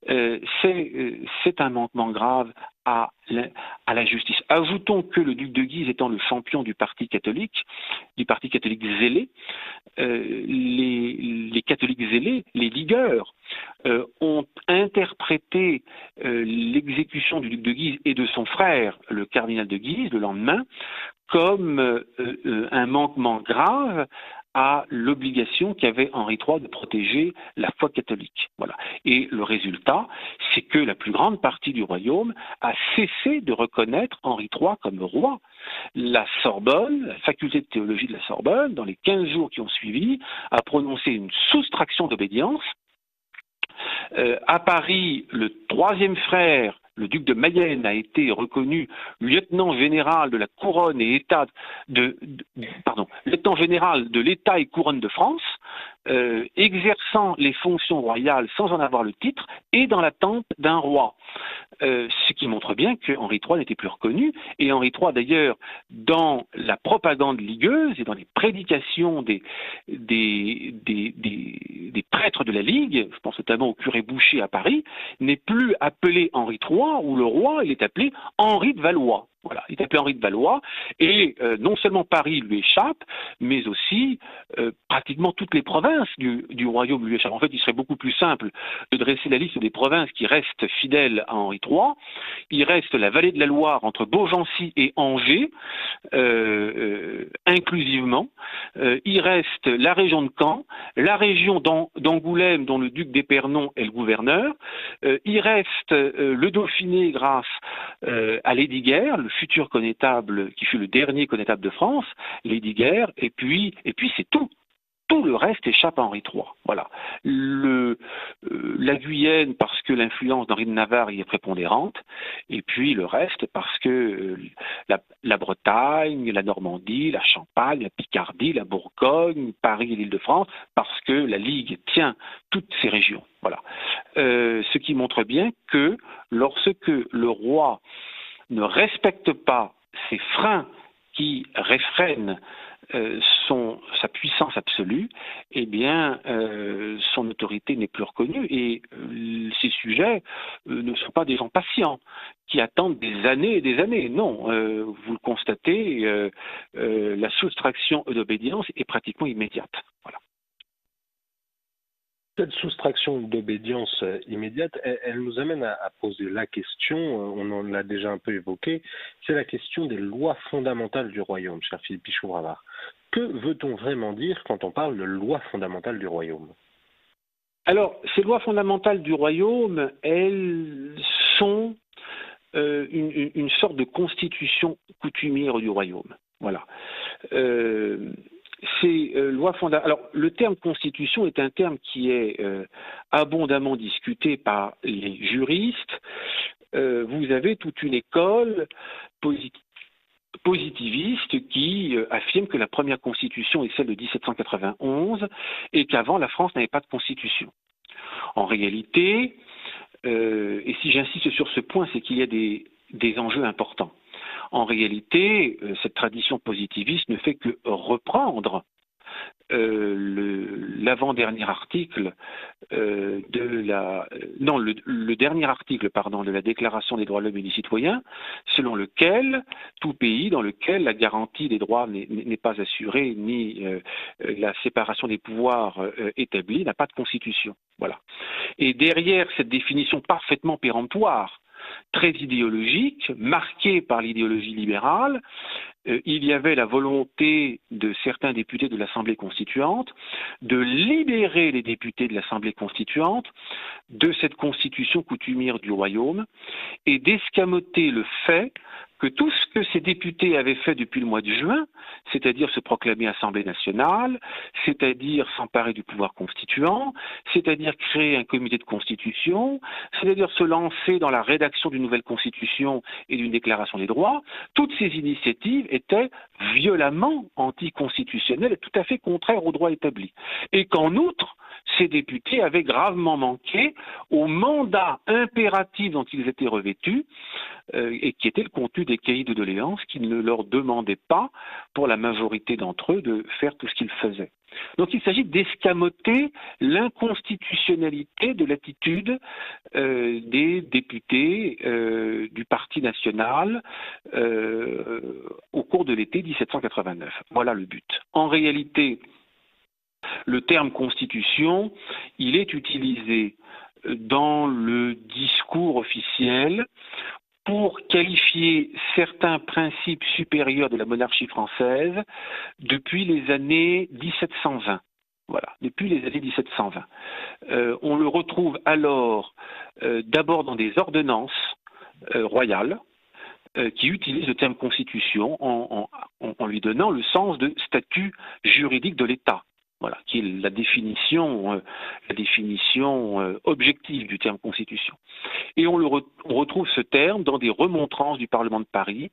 c'est un manquement grave à la justice. Ajoutons que le duc de Guise étant le champion du parti catholique zélé, les catholiques zélés, les ligueurs, ont interprété l'exécution du duc de Guise et de son frère, le cardinal de Guise, le lendemain, comme un manquement grave à l'obligation qu'avait Henri III de protéger la foi catholique. Voilà. Et le résultat, c'est que la plus grande partie du royaume a cessé de reconnaître Henri III comme roi. La Sorbonne, la faculté de théologie de la Sorbonne, dans les 15 jours qui ont suivi, a prononcé une soustraction d'obédience. À Paris, le troisième frère, le duc de Mayenne, a été reconnu lieutenant général de la couronne et lieutenant général de l'État et couronne de France, exerçant les fonctions royales sans en avoir le titre et dans l'attente d'un roi. Ce qui montre bien que Henri III n'était plus reconnu, et Henri III d'ailleurs, dans la propagande ligueuse et dans les prédications des prêtres de la Ligue, je pense notamment au curé Boucher à Paris, n'est plus appelé Henri III ou le roi, il est appelé Henri de Valois. Voilà, il est appelé Henri de Valois, et non seulement Paris lui échappe, mais aussi pratiquement toutes les provinces du royaume lui échappent. En fait, il serait beaucoup plus simple de dresser la liste des provinces qui restent fidèles à Henri III. Il reste la vallée de la Loire entre Beaugency et Angers, inclusivement. Il reste la région de Caen, la région d'Angoulême, dont le duc d'Épernon est le gouverneur. Il reste le Dauphiné grâce à Lesdiguières, le futur connétable qui fut le dernier connétable de France, Lesdiguières, et puis c'est tout. Tout le reste échappe à Henri III. Voilà. La Guyenne, parce que l'influence d'Henri de Navarre y est prépondérante, et puis le reste parce que la Bretagne, la Normandie, la Champagne, la Picardie, la Bourgogne, Paris et l'Île-de-France, parce que la Ligue tient toutes ces régions. Voilà. Ce qui montre bien que lorsque le roi ne respecte pas ces freins qui réfrènent sa puissance absolue, eh bien, son autorité n'est plus reconnue et ces sujets ne sont pas des gens patients qui attendent des années et des années. Non, vous le constatez, la soustraction d'obédience est pratiquement immédiate. Voilà. Cette soustraction d'obédience immédiate, elle nous amène à poser la question, on en l'a déjà un peu évoqué, c'est la question des lois fondamentales du royaume, cher Philippe Pichoux-Gravard. Que veut-on vraiment dire quand on parle de lois fondamentales du royaume? Alors, ces lois fondamentales du royaume, elles sont une sorte de constitution coutumière du royaume. Voilà. Ces lois fondamentales. Alors, le terme constitution est un terme qui est abondamment discuté par les juristes. Vous avez toute une école positiviste qui affirme que la première constitution est celle de 1791 et qu'avant la France n'avait pas de constitution. En réalité, et si j'insiste sur ce point, c'est qu'il y a des enjeux importants. En réalité, cette tradition positiviste ne fait que reprendre l'avant-dernier article le dernier article de la Déclaration des droits de l'homme et du citoyen, selon lequel tout pays dans lequel la garantie des droits n'est pas assurée ni la séparation des pouvoirs établie n'a pas de constitution. Voilà. Et derrière cette définition parfaitement péremptoire, très idéologique, marquée par l'idéologie libérale, il y avait la volonté de certains députés de l'Assemblée constituante de libérer les députés de l'Assemblée constituante de cette constitution coutumière du royaume et d'escamoter le fait que tout ce que ces députés avaient fait depuis le mois de juin, c'est-à-dire se proclamer Assemblée nationale, c'est-à-dire s'emparer du pouvoir constituant, c'est-à-dire créer un comité de constitution, c'est-à-dire se lancer dans la rédaction d'une nouvelle constitution et d'une déclaration des droits, toutes ces initiatives étaient violemment anticonstitutionnelles et tout à fait contraires aux droits établis. Et qu'en outre, ces députés avaient gravement manqué au mandat impératif dont ils étaient revêtus et qui était le contenu des cahiers de doléances qui ne leur demandaient pas, pour la majorité d'entre eux, de faire tout ce qu'ils faisaient. Donc il s'agit d'escamoter l'inconstitutionnalité de l'attitude des députés du Parti national au cours de l'été 1789. Voilà le but. En réalité, le terme constitution, il est utilisé dans le discours officiel pour qualifier certains principes supérieurs de la monarchie française depuis les années 1720. Voilà, depuis les années 1720. On le retrouve alors d'abord dans des ordonnances royales qui utilisent le terme constitution en lui donnant le sens de statut juridique de l'État. Voilà, qui est la définition objective du terme constitution. Et on retrouve ce terme dans des remontrances du Parlement de Paris,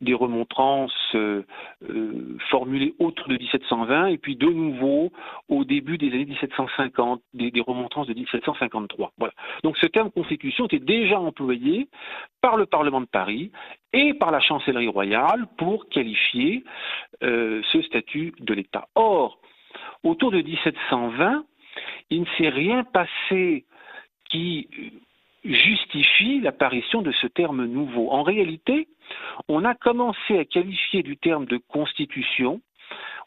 des remontrances formulées autour de 1720 et puis de nouveau au début des années 1750, des remontrances de 1753. Voilà. Donc ce terme constitution était déjà employé par le Parlement de Paris et par la Chancellerie royale pour qualifier ce statut de l'État. Or, autour de 1720, il ne s'est rien passé qui justifie l'apparition de ce terme nouveau. En réalité, on a commencé à qualifier du terme de constitution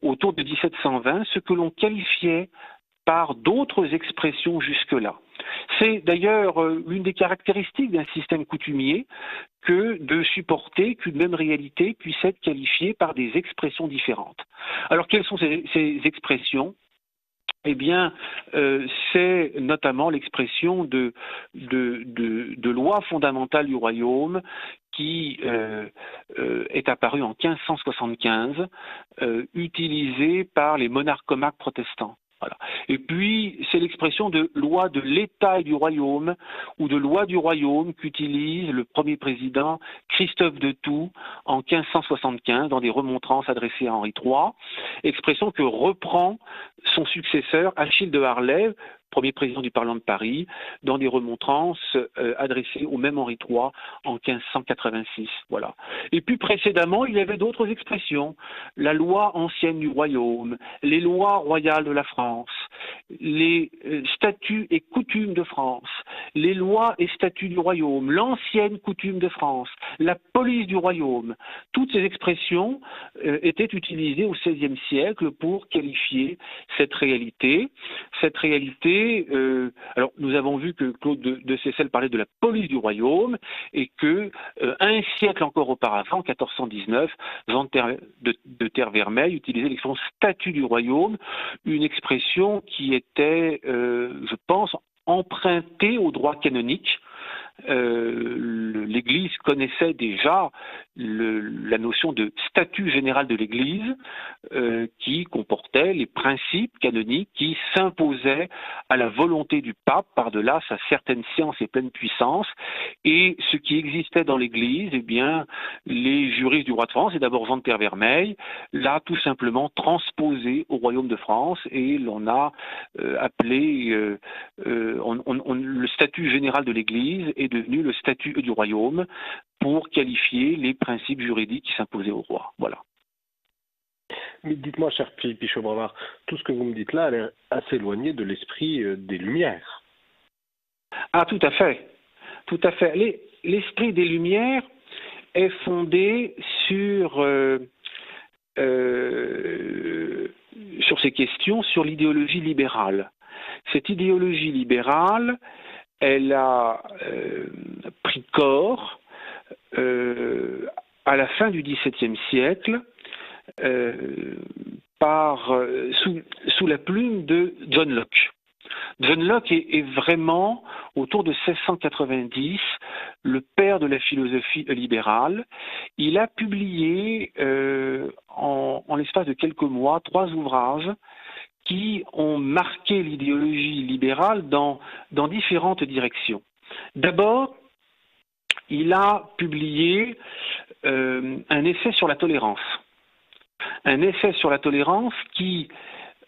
autour de 1720 ce que l'on qualifiait par d'autres expressions jusque-là. C'est d'ailleurs l'une des caractéristiques d'un système coutumier que de supporter qu'une même réalité puisse être qualifiée par des expressions différentes. Alors quelles sont ces expressions ? Eh bien, c'est notamment l'expression de loi fondamentale du royaume qui est apparu en 1575, utilisé par les monarques comarques protestants. Voilà. Et puis, c'est l'expression de loi de l'État et du royaume, ou de loi du royaume qu'utilise le premier président Christophe de Thou en 1575 dans des remontrances adressées à Henri III, expression que reprend son successeur Achille de Harlay, premier président du Parlement de Paris, dans des remontrances adressées au même Henri III en 1586. Voilà. Et puis précédemment, il y avait d'autres expressions. La loi ancienne du royaume, les lois royales de la France, les statuts et coutumes de France, les lois et statuts du royaume, l'ancienne coutume de France, la police du royaume. Toutes ces expressions étaient utilisées au XVIe siècle pour qualifier cette réalité. Cette réalité, alors nous avons vu que Claude de Seyssel parlait de la police du royaume et que un siècle encore auparavant, 1419, Jean de Terre-Vermeille utilisait l'expression statut du royaume, une expression qui était, je pense, empruntée au droit canonique. L'Église connaissait déjà la notion de statut général de l'Église qui comportait les principes canoniques qui s'imposaient à la volonté du pape par-delà sa certaine science et pleine puissance. Et ce qui existait dans l'Église, eh bien, les juristes du roi de France, et d'abord Jean de Terre-Vermeille, l'a tout simplement transposé au royaume de France et l'on a appelé le statut général de l'Église est devenu le statut du royaume pour qualifier les principes juridiques qui s'imposaient au roi. Voilà. Mais dites-moi, cher Philippe Pichot-Brevard, tout ce que vous me dites là, elle est assez éloigné de l'esprit des Lumières. Ah, tout à fait. Tout à fait. L'esprit des Lumières est fondé sur ces questions, sur l'idéologie libérale. Cette idéologie libérale, elle a pris corps à la fin du XVIIe siècle sous la plume de John Locke. John Locke est vraiment, autour de 1690, le père de la philosophie libérale. Il a publié en l'espace de quelques mois 3 ouvrages qui ont marqué l'idéologie libérale dans différentes directions. D'abord, il a publié un essai sur la tolérance. Un essai sur la tolérance qui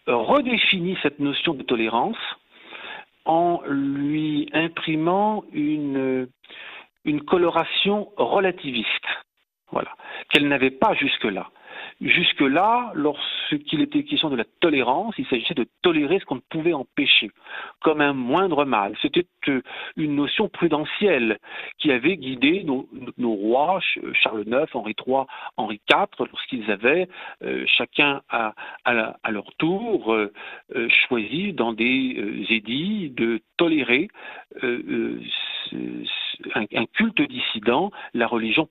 redéfinit cette notion de tolérance en lui imprimant une coloration relativiste, voilà, qu'elle n'avait pas jusque-là. Jusque-là, lorsqu'il était question de la tolérance, il s'agissait de tolérer ce qu'on ne pouvait empêcher, comme un moindre mal. C'était une notion prudentielle qui avait guidé nos rois, Charles IX, Henri III, Henri IV, lorsqu'ils avaient, chacun à leur tour, choisi dans des édits de tolérer un culte dissident, la religion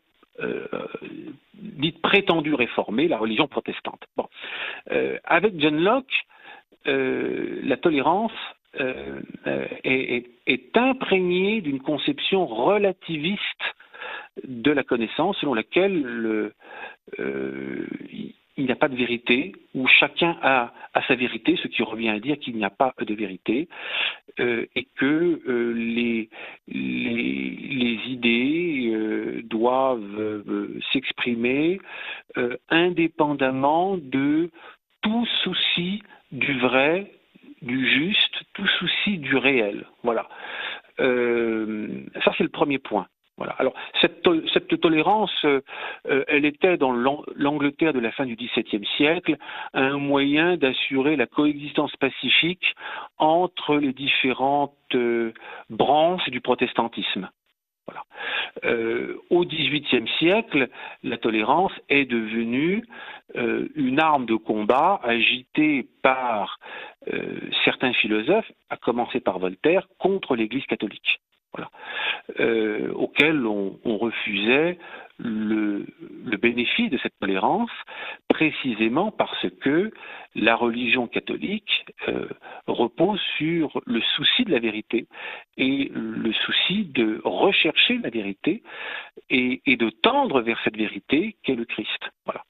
dite prétendue réformée, la religion protestante. Bon. Avec John Locke, la tolérance est imprégnée d'une conception relativiste de la connaissance, selon laquelle il n'y a pas de vérité, où chacun a sa vérité, ce qui revient à dire qu'il n'y a pas de vérité, et que les idées doivent s'exprimer indépendamment de tout souci du vrai, du juste, tout souci du réel. Voilà. Ça, c'est le premier point. Voilà. Alors, cette tolérance, elle était dans l'Angleterre de la fin du XVIIe siècle un moyen d'assurer la coexistence pacifique entre les différentes branches du protestantisme. Voilà. Au XVIIIe siècle, la tolérance est devenue une arme de combat agitée par certains philosophes, à commencer par Voltaire, contre l'Église catholique. Voilà. Auquel on refusait le bénéfice de cette tolérance, précisément parce que la religion catholique repose sur le souci de la vérité et le souci de rechercher la vérité et de tendre vers cette vérité qu'est le Christ. Voilà.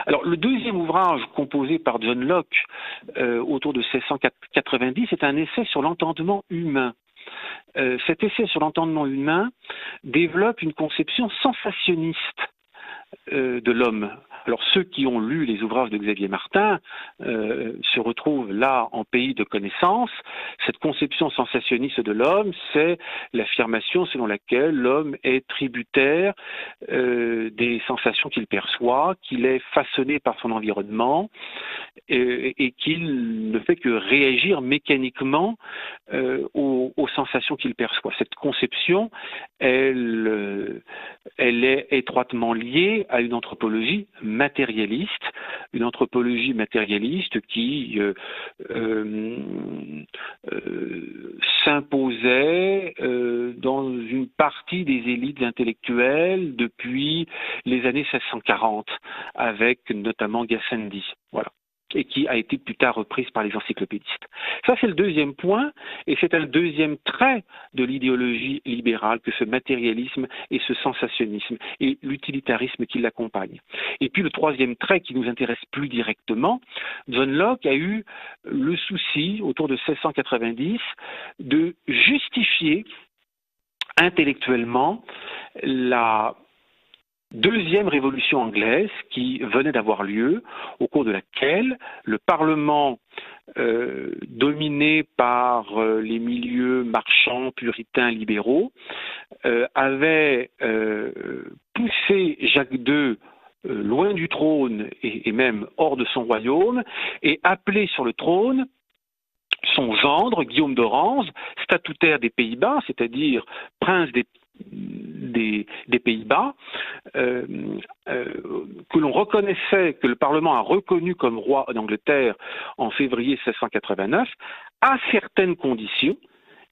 Alors, le deuxième ouvrage composé par John Locke autour de 1690 est un essai sur l'entendement humain. Cet essai sur l'entendement humain développe une conception sensationniste de l'homme. Alors ceux qui ont lu les ouvrages de Xavier Martin se retrouvent là en pays de connaissance. Cette conception sensationniste de l'homme, c'est l'affirmation selon laquelle l'homme est tributaire des sensations qu'il perçoit, qu'il est façonné par son environnement et qu'il ne fait que réagir mécaniquement aux sensations qu'il perçoit. Cette conception, elle est étroitement liée à une anthropologie matérialiste, qui s'imposait dans une partie des élites intellectuelles depuis les années 1640, avec notamment Gassendi. Voilà. Et qui a été plus tard reprise par les encyclopédistes. Ça, c'est le deuxième point, et c'est un deuxième trait de l'idéologie libérale que ce matérialisme et ce sensationnisme et l'utilitarisme qui l'accompagne. Et puis le troisième trait qui nous intéresse plus directement, John Locke a eu le souci, autour de 1690, de justifier intellectuellement la deuxième révolution anglaise qui venait d'avoir lieu, au cours de laquelle le Parlement, dominé par les milieux marchands, puritains, libéraux, avait poussé Jacques II loin du trône et même hors de son royaume, et appelé sur le trône son gendre, Guillaume d'Orange, statutaire des Pays-Bas, c'est-à-dire prince des Pays-Bas, que l'on reconnaissait, que le Parlement a reconnu comme roi d'Angleterre en février 1689, à certaines conditions,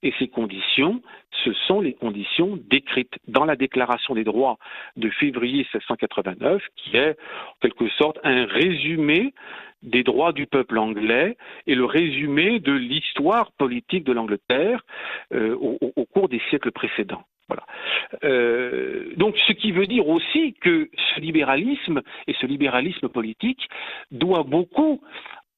et ces conditions, ce sont les conditions décrites dans la Déclaration des droits de février 1689, qui est en quelque sorte un résumé des droits du peuple anglais et le résumé de l'histoire politique de l'Angleterre au cours des siècles précédents. Voilà. Donc, ce qui veut dire aussi que ce libéralisme et ce libéralisme politique doit beaucoup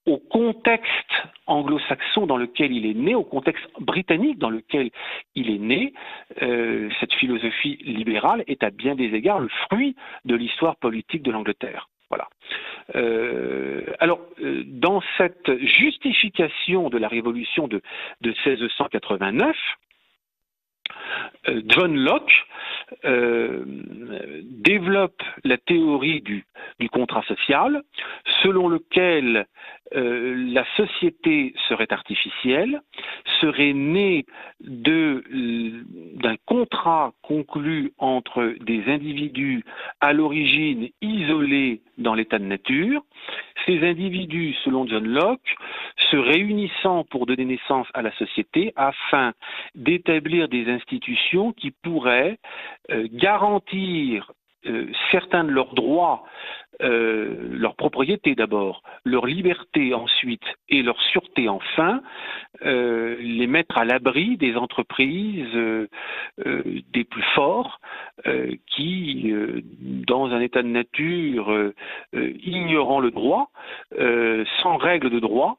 au contexte anglo-saxon dans lequel il est né, au contexte britannique dans lequel il est né. Cette philosophie libérale est à bien des égards le fruit de l'histoire politique de l'Angleterre. Voilà. Alors, dans cette justification de la révolution de 1689, John Locke développe la théorie du contrat social, selon lequel la société serait artificielle, serait née d'un contrat conclu entre des individus à l'origine isolés dans l'état de nature. Ces individus, selon John Locke, se réunissant pour donner naissance à la société afin d'établir des institutions qui pourraient garantir certains de leurs droits, leur propriété d'abord, leur liberté ensuite et leur sûreté enfin, les mettre à l'abri des entreprises des plus forts qui, dans un état de nature ignorant le droit, sans règle de droit,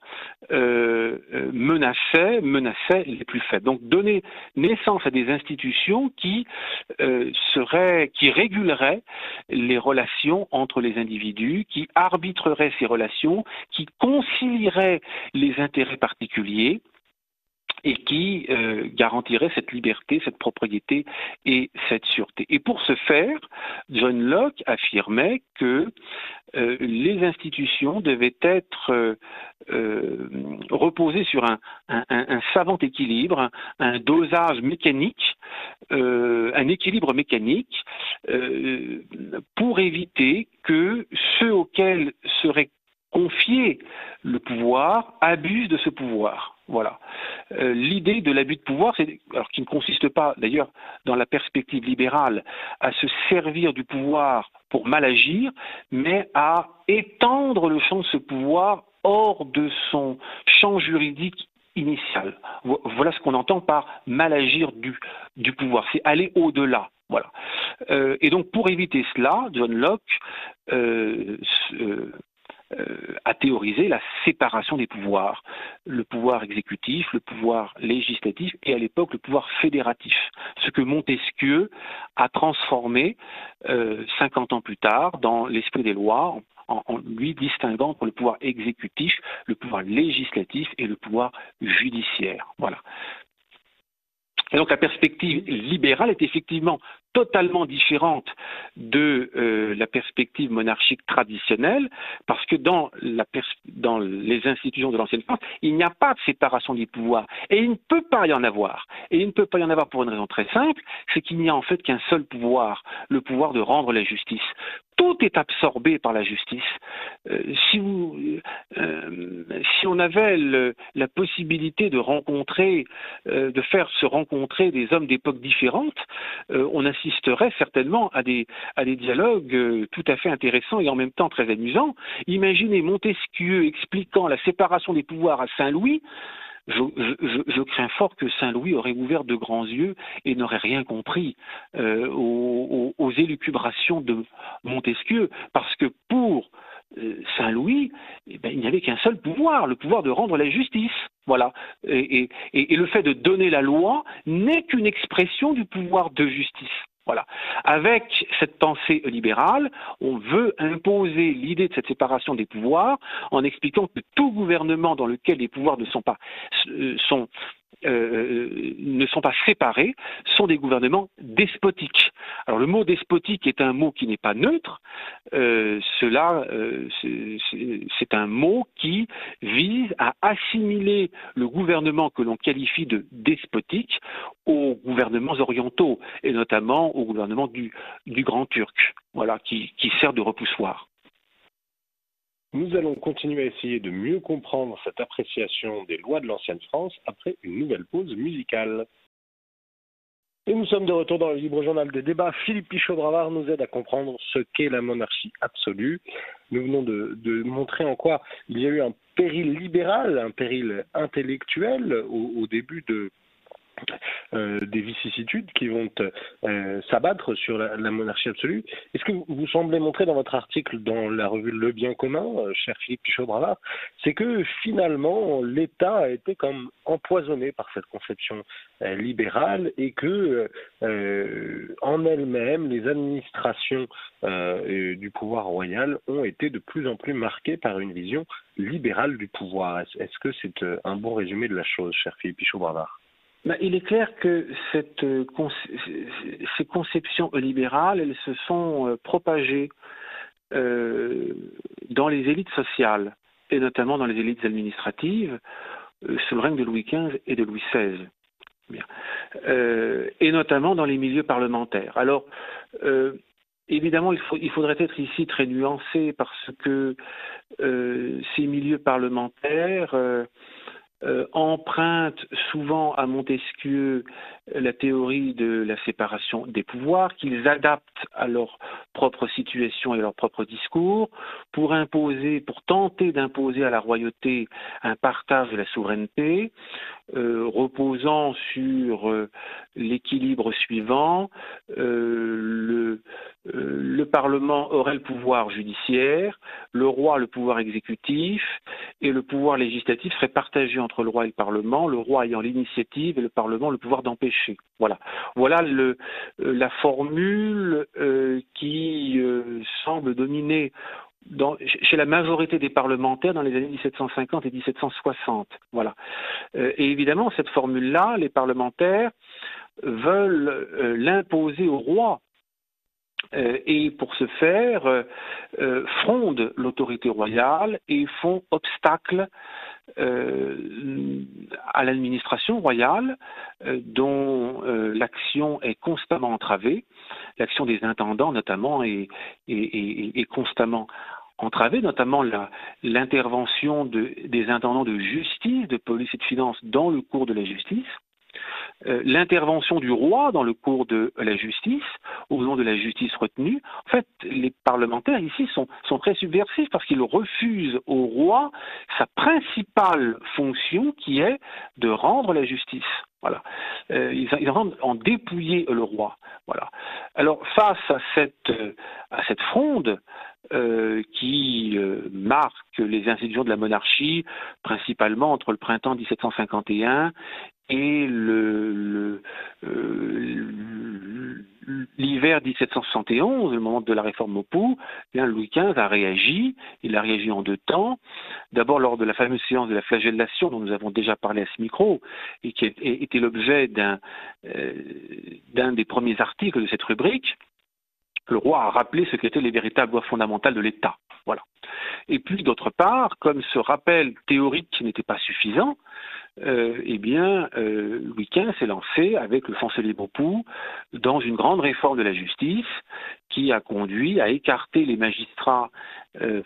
menaçaient les plus faibles. Donc donner naissance à des institutions qui réguleraient les relations entre les individus, qui arbitreraient ces relations, qui concilieraient les intérêts particuliers et qui garantirait cette liberté, cette propriété et cette sûreté. Et pour ce faire, John Locke affirmait que les institutions devaient être reposées sur un savant équilibre, un dosage mécanique, un équilibre mécanique pour éviter que ceux auxquels serait confié le pouvoir abusent de ce pouvoir. Voilà. L'idée de l'abus de pouvoir, alors qui ne consiste pas, d'ailleurs, dans la perspective libérale, à se servir du pouvoir pour mal agir, mais à étendre le champ de ce pouvoir hors de son champ juridique initial. Voilà ce qu'on entend par mal agir du pouvoir. C'est aller au-delà. Voilà. Et donc, pour éviter cela, John Locke a théorisé la séparation des pouvoirs, le pouvoir exécutif, le pouvoir législatif et à l'époque le pouvoir fédératif, ce que Montesquieu a transformé 50 ans plus tard dans l'esprit des lois en lui distinguant entre le pouvoir exécutif, le pouvoir législatif et le pouvoir judiciaire. Voilà. Et donc la perspective libérale est effectivement totalement différente de la perspective monarchique traditionnelle, parce que dans les institutions de l'ancienne France, il n'y a pas de séparation des pouvoirs, et il ne peut pas y en avoir. Et il ne peut pas y en avoir pour une raison très simple, c'est qu'il n'y a en fait qu'un seul pouvoir, le pouvoir de rendre la justice. Tout est absorbé par la justice. Si on avait la possibilité de rencontrer, de faire se rencontrer des hommes d'époques différentes, on assisterait certainement à des dialogues tout à fait intéressants et en même temps très amusants. Imaginez Montesquieu expliquant la séparation des pouvoirs à Saint-Louis. Je crains fort que Saint-Louis aurait ouvert de grands yeux et n'aurait rien compris aux élucubrations de Montesquieu, parce que pour Saint-Louis, il n'y avait qu'un seul pouvoir, le pouvoir de rendre la justice. Voilà. Et le fait de donner la loi n'est qu'une expression du pouvoir de justice. Voilà. Avec cette pensée libérale, on veut imposer l'idée de cette séparation des pouvoirs en expliquant que tout gouvernement dans lequel les pouvoirs ne sont pas séparés sont des gouvernements despotiques. Alors le mot despotique est un mot qui n'est pas neutre. C'est un mot qui vise à assimiler le gouvernement que l'on qualifie de despotique aux gouvernements orientaux et notamment au gouvernement du Grand Turc, voilà, qui sert de repoussoir. Nous allons continuer à essayer de mieux comprendre cette appréciation des lois de l'ancienne France après une nouvelle pause musicale. Et nous sommes de retour dans le Libre Journal des débats. Philippe Pichaud-Bravard nous aide à comprendre ce qu'est la monarchie absolue. Nous venons de montrer en quoi il y a eu un péril libéral, un péril intellectuel au début des vicissitudes qui vont s'abattre sur la monarchie absolue. Est-ce que vous semblez montrer dans votre article dans la revue Le Bien commun, cher Philippe Pichaud-Bravard, c'est que finalement l'État a été comme empoisonné par cette conception libérale et que en elles-mêmes les administrations du pouvoir royal ont été de plus en plus marquées par une vision libérale du pouvoir. Est-ce que c'est un bon résumé de la chose, cher Philippe Pichaud-Bravard? Il est clair que ces conceptions libérales, elles se sont propagées dans les élites sociales, et notamment dans les élites administratives, sous le règne de Louis XV et de Louis XVI. Bien. Et notamment dans les milieux parlementaires. Alors, évidemment, il faudrait être ici très nuancé, parce que ces milieux parlementaires empruntent souvent à Montesquieu la théorie de la séparation des pouvoirs, qu'ils adaptent à leur propre situation et leur propre discours pour tenter d'imposer à la royauté un partage de la souveraineté, reposant sur l'équilibre suivant. Le Parlement aurait le pouvoir judiciaire, le roi le pouvoir exécutif, et le pouvoir législatif serait partagé entre le roi et le Parlement, le roi ayant l'initiative et le Parlement le pouvoir d'empêcher. Voilà la formule qui semble dominer chez la majorité des parlementaires dans les années 1750 et 1760. Voilà. Et évidemment, cette formule-là, les parlementaires veulent l'imposer au roi. Et pour ce faire, frondent l'autorité royale et font obstacle à l'administration royale, dont l'action est constamment entravée. L'action des intendants, notamment, est constamment entravée, notamment l'intervention des intendants de justice, de police et de finances dans le cours de la justice, l'intervention du roi dans le cours de la justice, au nom de la justice retenue. En fait, les parlementaires ici sont très subversifs parce qu'ils refusent au roi sa principale fonction qui est de rendre la justice. Voilà. Ils rendent en dépouiller le roi. Voilà. Alors, face à cette fronde qui marque les institutions de la monarchie, principalement entre le printemps 1751 et l'hiver 1771, le moment de la réforme Maupoux, Louis XV a réagi. Il a réagi en deux temps. D'abord lors de la fameuse séance de la flagellation dont nous avons déjà parlé à ce micro et qui était l'objet d'un des premiers articles de cette rubrique. Le roi a rappelé ce qu'étaient les véritables lois fondamentales de l'État. Voilà. Et puis, d'autre part, comme ce rappel théorique n'était pas suffisant, Louis XV s'est lancé avec le chancelier Maupoux dans une grande réforme de la justice qui a conduit à écarter les magistrats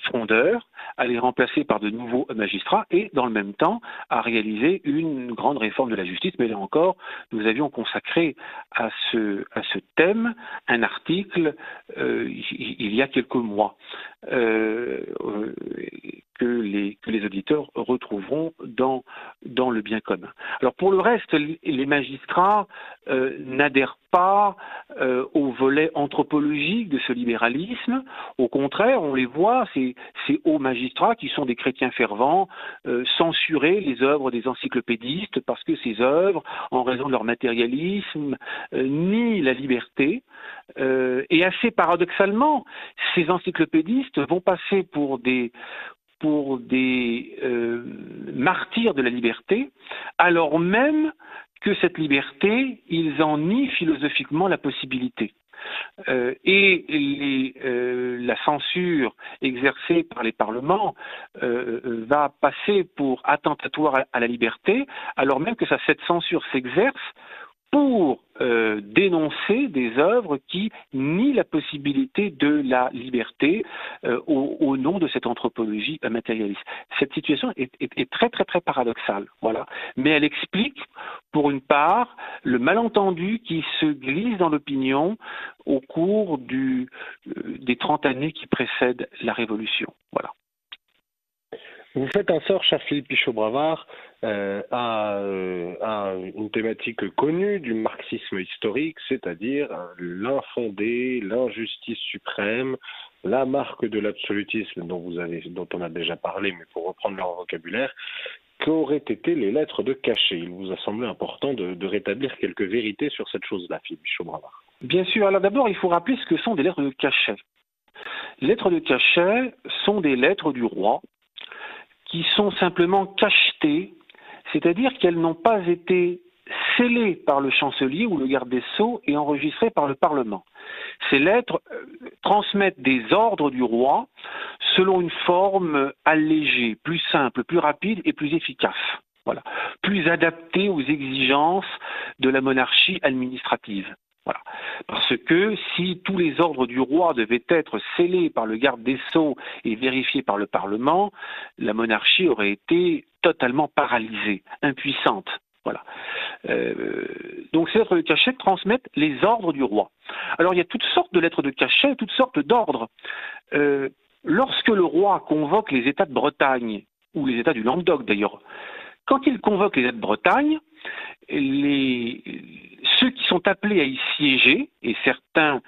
frondeurs, à les remplacer par de nouveaux magistrats et, dans le même temps, à réaliser une grande réforme de la justice. Mais là encore, nous avions consacré à ce thème un article il y a quelques mois que les auditeurs retrouveront dans le bien commun. Alors pour le reste, les magistrats n'adhèrent pas au volet anthropologique de ce libéralisme. Au contraire, on les voit, ces hauts magistrats qui sont des chrétiens fervents, censurer les œuvres des encyclopédistes parce que ces œuvres, en raison de leur matérialisme, nient la liberté. Et assez paradoxalement, ces encyclopédistes vont passer pour des martyrs de la liberté, alors même que cette liberté, ils en nient philosophiquement la possibilité. La censure exercée par les parlements va passer pour attentatoire à la liberté, alors même que cette censure s'exerce pour dénoncer des œuvres qui nient la possibilité de la liberté au nom de cette anthropologie matérialiste. Cette situation est très très très paradoxale, voilà. Mais elle explique, pour une part, le malentendu qui se glisse dans l'opinion au cours des 30 années qui précèdent la Révolution, voilà. Vous faites un sort, cher Philippe Pichot-Bravard, à une thématique connue du marxisme historique, c'est-à-dire l'infondé, l'injustice suprême, la marque de l'absolutisme dont on a déjà parlé, mais pour reprendre leur vocabulaire, qu'auraient été les lettres de cachet. Il vous a semblé important de rétablir quelques vérités sur cette chose-là, Philippe Pichot-Bravard. Bien sûr. Alors d'abord, il faut rappeler ce que sont des lettres de cachet. Les lettres de cachet sont des lettres du roi qui sont simplement cachetées, c'est-à-dire qu'elles n'ont pas été scellées par le chancelier ou le garde des Sceaux et enregistrées par le Parlement. Ces lettres transmettent des ordres du roi selon une forme allégée, plus simple, plus rapide et plus efficace. Voilà. Plus adaptée aux exigences de la monarchie administrative. Voilà. Parce que si tous les ordres du roi devaient être scellés par le garde des Sceaux et vérifiés par le Parlement, la monarchie aurait été totalement paralysée, impuissante. Voilà. Donc ces lettres de cachet transmettent les ordres du roi. Alors il y a toutes sortes de lettres de cachet, toutes sortes d'ordres. Lorsque le roi convoque les États de Bretagne, ou les États du Languedoc d'ailleurs, quand il convoque les États de Bretagne, ceux qui sont appelés à y siéger, et certaines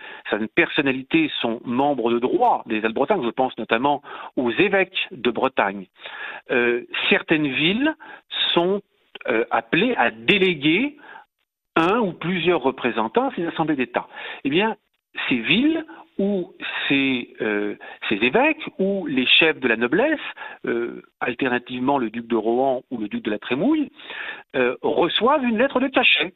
personnalités sont membres de droit des États de Bretagne, je pense notamment aux évêques de Bretagne, certaines villes sont appelées à déléguer un ou plusieurs représentants à ces assemblées d'État. Eh bien, ces villes où ces évêques ou les chefs de la noblesse, alternativement le duc de Rohan ou le duc de la Trémouille, reçoivent une lettre de cachet.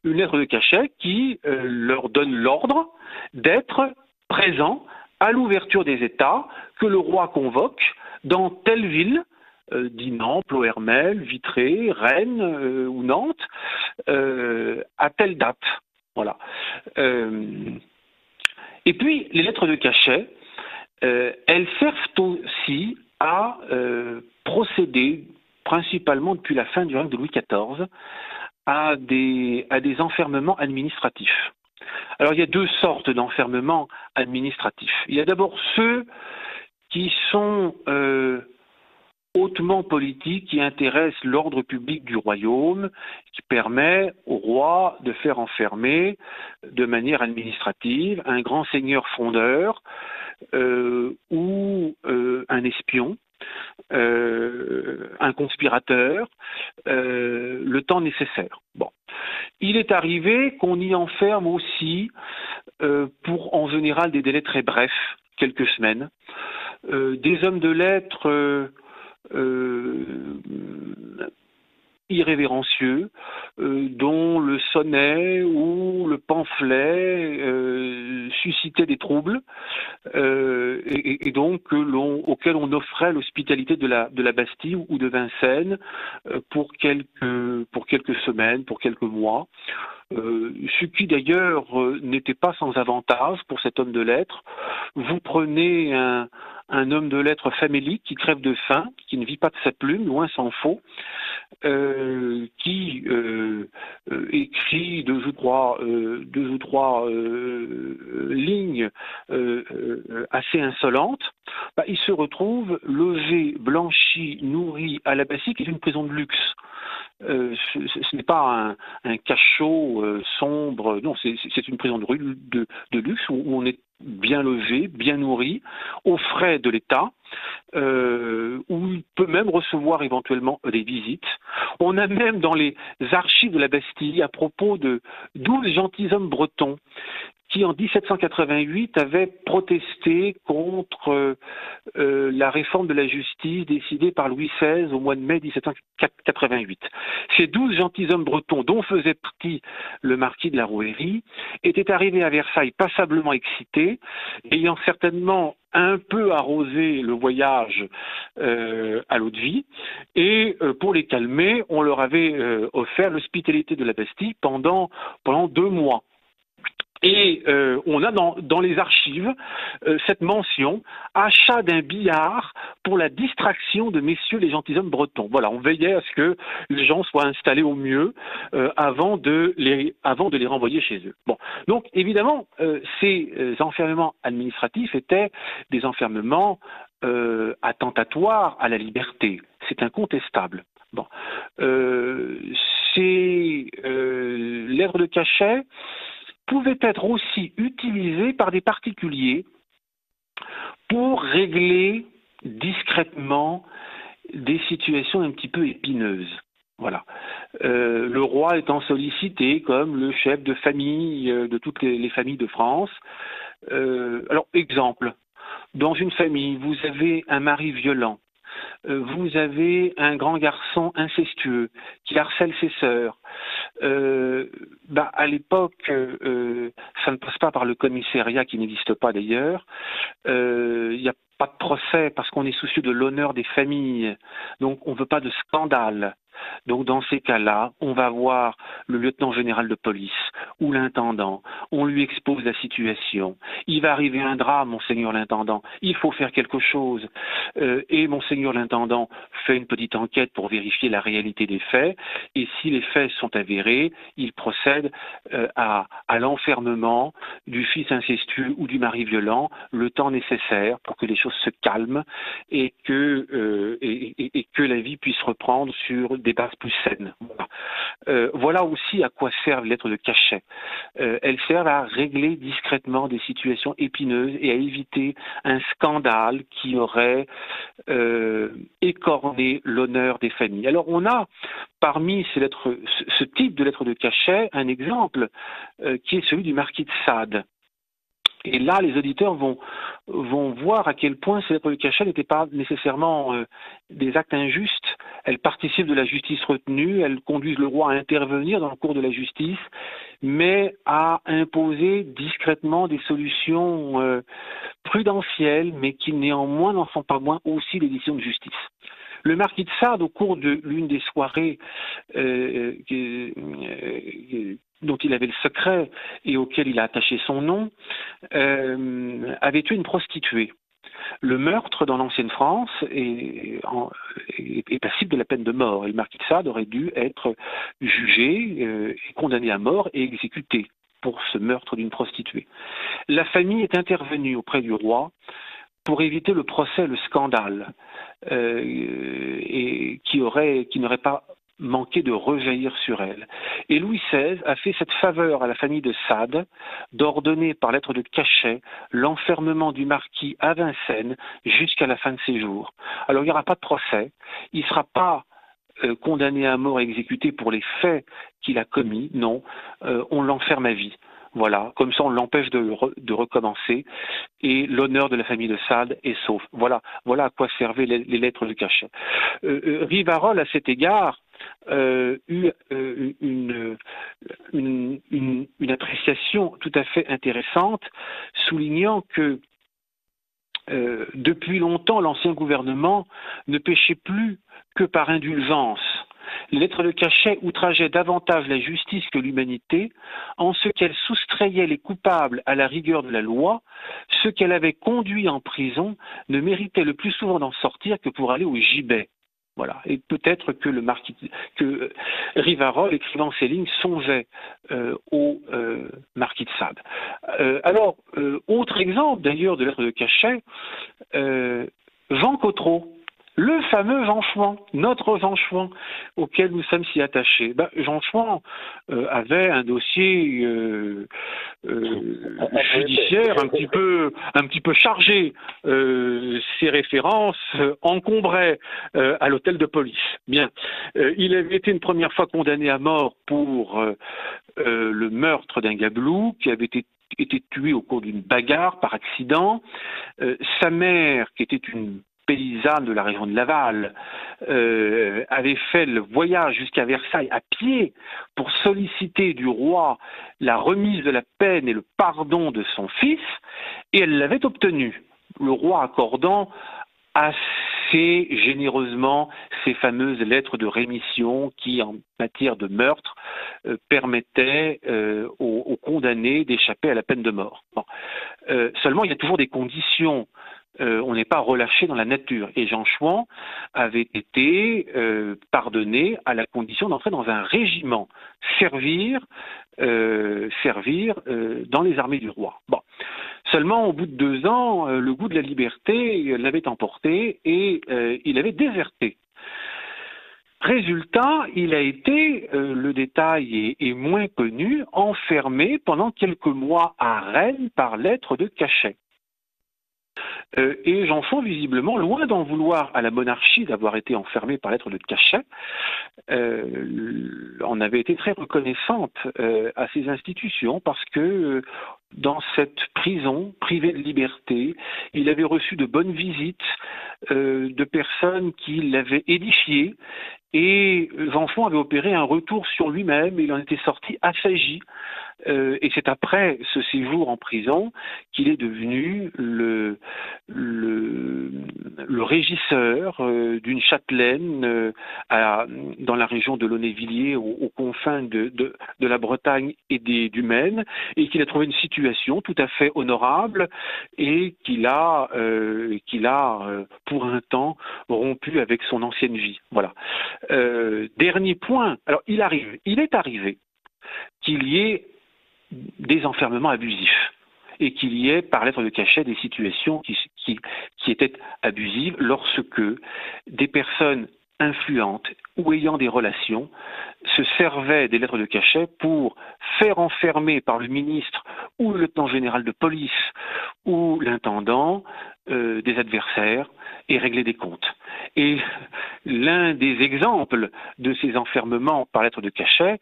Une lettre de cachet qui leur donne l'ordre d'être présents à l'ouverture des États que le roi convoque dans telle ville, Dinan, Ploërmel, Vitré, Rennes ou Nantes, à telle date. Voilà. Et puis, les lettres de cachet, elles servent Bastille a procédé, principalement depuis la fin du règne de Louis XIV, à des enfermements administratifs. Alors il y a deux sortes d'enfermements administratifs. Il y a d'abord ceux qui sont hautement politiques, qui intéressent l'ordre public du royaume, qui permet au roi de faire enfermer de manière administrative un grand seigneur fondeur ou un espion, un conspirateur, le temps nécessaire. Bon. Il est arrivé qu'on y enferme aussi, pour en général des délais très brefs, quelques semaines, des hommes de lettres irrévérencieux, dont le sonnet ou le pamphlet suscitait des troubles, et donc auxquels on offrait l'hospitalité de la Bastille ou de Vincennes pour quelques semaines, pour quelques mois. Ce qui d'ailleurs n'était pas sans avantage pour cet homme de lettres. Vous prenez un homme de lettres famélique qui crève de faim, qui ne vit pas de sa plume, loin s'en faut, qui écrit deux ou trois lignes assez insolentes. Il se retrouve logé, blanchi, nourri à la Bastille, qui est une prison de luxe. Ce n'est pas un cachot sombre, non, c'est une prison de luxe où on est bien logé, bien nourri, aux frais de l'État, où il peut même recevoir éventuellement des visites. On a même dans les archives de la Bastille, à propos de 12 gentilshommes bretons, qui en 1788 avaient protesté contre la réforme de la justice décidée par Louis XVI au mois de mai 1788. Ces 12 gentilshommes bretons, dont faisait partie le marquis de la Rouërie, étaient arrivés à Versailles passablement excités, ayant certainement un peu arrosé le voyage à l'eau de vie, et pour les calmer, on leur avait offert l'hospitalité de la Bastille pendant 2 mois. Et on a dans les archives cette mention, achat d'un billard pour la distraction de messieurs les gentilshommes bretons. Voilà, on veillait à ce que les gens soient installés au mieux avant de les renvoyer chez eux. Bon, donc évidemment, ces enfermements administratifs étaient des enfermements attentatoires à la liberté. C'est incontestable. Bon, ces lettres de cachet pouvaient être aussi utilisés par des particuliers pour régler discrètement des situations un petit peu épineuses. Voilà. Le roi étant sollicité comme le chef de famille de toutes les familles de France. Alors, exemple, dans une famille, vous avez un mari violent, vous avez un grand garçon incestueux qui harcèle ses sœurs. À l'époque, ça ne passe pas par le commissariat qui n'existe pas d'ailleurs. Il n'y a pas de procès parce qu'on est soucieux de l'honneur des familles. Donc on ne veut pas de scandale. Donc dans ces cas-là, on va voir le lieutenant général de police ou l'intendant, on lui expose la situation. Il va arriver un drame, monseigneur l'intendant, il faut faire quelque chose. Et monseigneur l'intendant fait une petite enquête pour vérifier la réalité des faits, et si les faits sont avérés, il procède à l'enfermement du fils incestueux ou du mari violent, le temps nécessaire pour que les choses se calment et que la vie puisse reprendre sur des bases plus saines. Voilà aussi à quoi servent les lettres de cachet. Elles servent à régler discrètement des situations épineuses et à éviter un scandale qui aurait écorné l'honneur des familles. Alors on a parmi ces lettres, ce type de lettres de cachet, un exemple qui est celui du marquis de Sade. Et là, les auditeurs vont voir à quel point ces lettres de cachet n'étaient pas nécessairement des actes injustes. Elles participent de la justice retenue, elles conduisent le roi à intervenir dans le cours de la justice, mais à imposer discrètement des solutions prudentielles, mais qui néanmoins n'en sont pas moins aussi des décisions de justice. Le marquis de Sade, au cours de l'une des soirées dont il avait le secret et auquel il a attaché son nom, avait tué une prostituée. Le meurtre dans l'ancienne France est passible de la peine de mort. Et le marquis de Sade aurait dû être jugé, condamné à mort et exécuté pour ce meurtre d'une prostituée. La famille est intervenue auprès du roi pour éviter le procès, le scandale, et qui n'aurait pas manqué de rejaillir sur elle. Et Louis XVI a fait cette faveur à la famille de Sade d'ordonner par lettre de cachet l'enfermement du marquis à Vincennes jusqu'à la fin de ses jours. Alors il n'y aura pas de procès, il ne sera pas condamné à mort et exécuté pour les faits qu'il a commis, non, on l'enferme à vie. Voilà, comme ça on l'empêche de recommencer et l'honneur de la famille de Sade est sauf. Voilà à quoi servaient les lettres de cachet. Rivarol, à cet égard, eut une appréciation tout à fait intéressante, soulignant que depuis longtemps, l'ancien gouvernement ne péchait plus que par indulgence. Les lettres de cachet outrageaient davantage la justice que l'humanité, en ce qu'elles soustrayaient les coupables à la rigueur de la loi. Ceux qu'elle avait conduits en prison ne méritaient le plus souvent d'en sortir que pour aller au gibet. Voilà. Et peut-être que Rivarol, écrivant ces lignes, songeait au marquis de Sade. Autre exemple d'ailleurs de lettres de cachet, Jean Cottereau. Le fameux Jean Chouan, notre Jean Chouan, auquel nous sommes si attachés. Jean Chouan avait un dossier judiciaire un petit peu chargé. Ses références encombraient à l'hôtel de police. Bien, il avait été une première fois condamné à mort pour le meurtre d'un gabelou qui avait été tué au cours d'une bagarre par accident. Sa mère, qui était une paysanne de la région de Laval, avait fait le voyage jusqu'à Versailles à pied pour solliciter du roi la remise de la peine et le pardon de son fils, et elle l'avait obtenu, le roi accordant assez généreusement ces fameuses lettres de rémission qui, en matière de meurtre, permettaient aux condamnés d'échapper à la peine de mort. Bon. Seulement, il y a toujours des conditions. On n'est pas relâché dans la nature. Et Jean Chouan avait été pardonné à la condition d'entrer dans un régiment, servir dans les armées du roi. Bon. Seulement, au bout de 2 ans, le goût de la liberté l'avait emporté et il avait déserté. Résultat, il a été, le détail est moins connu, enfermé pendant quelques mois à Rennes par lettre de cachet. Et Jean Chouan, visiblement, loin d'en vouloir à la monarchie d'avoir été enfermé par lettre de cachet, en avait été très reconnaissante à ces institutions parce que dans cette prison privée de liberté, il avait reçu de bonnes visites de personnes qui l'avaient édifié, et Jean Chouan avait opéré un retour sur lui-même, il en était sorti affagi. Et c'est après ce séjour en prison qu'il est devenu le régisseur d'une châtelaine dans la région de Launay-Villiers, aux confins de la Bretagne et du Maine, et qu'il a trouvé une situation tout à fait honorable et qu'il a pour un temps rompu avec son ancienne vie. Voilà. Dernier point. Alors il est arrivé qu'il y ait des enfermements abusifs et qu'il y ait par lettre de cachet des situations qui étaient abusives lorsque des personnes influentes ou ayant des relations se servaient des lettres de cachet pour faire enfermer par le ministre ou le lieutenant général de police ou l'intendant des adversaires et régler des comptes. Et l'un des exemples de ces enfermements par lettre de cachet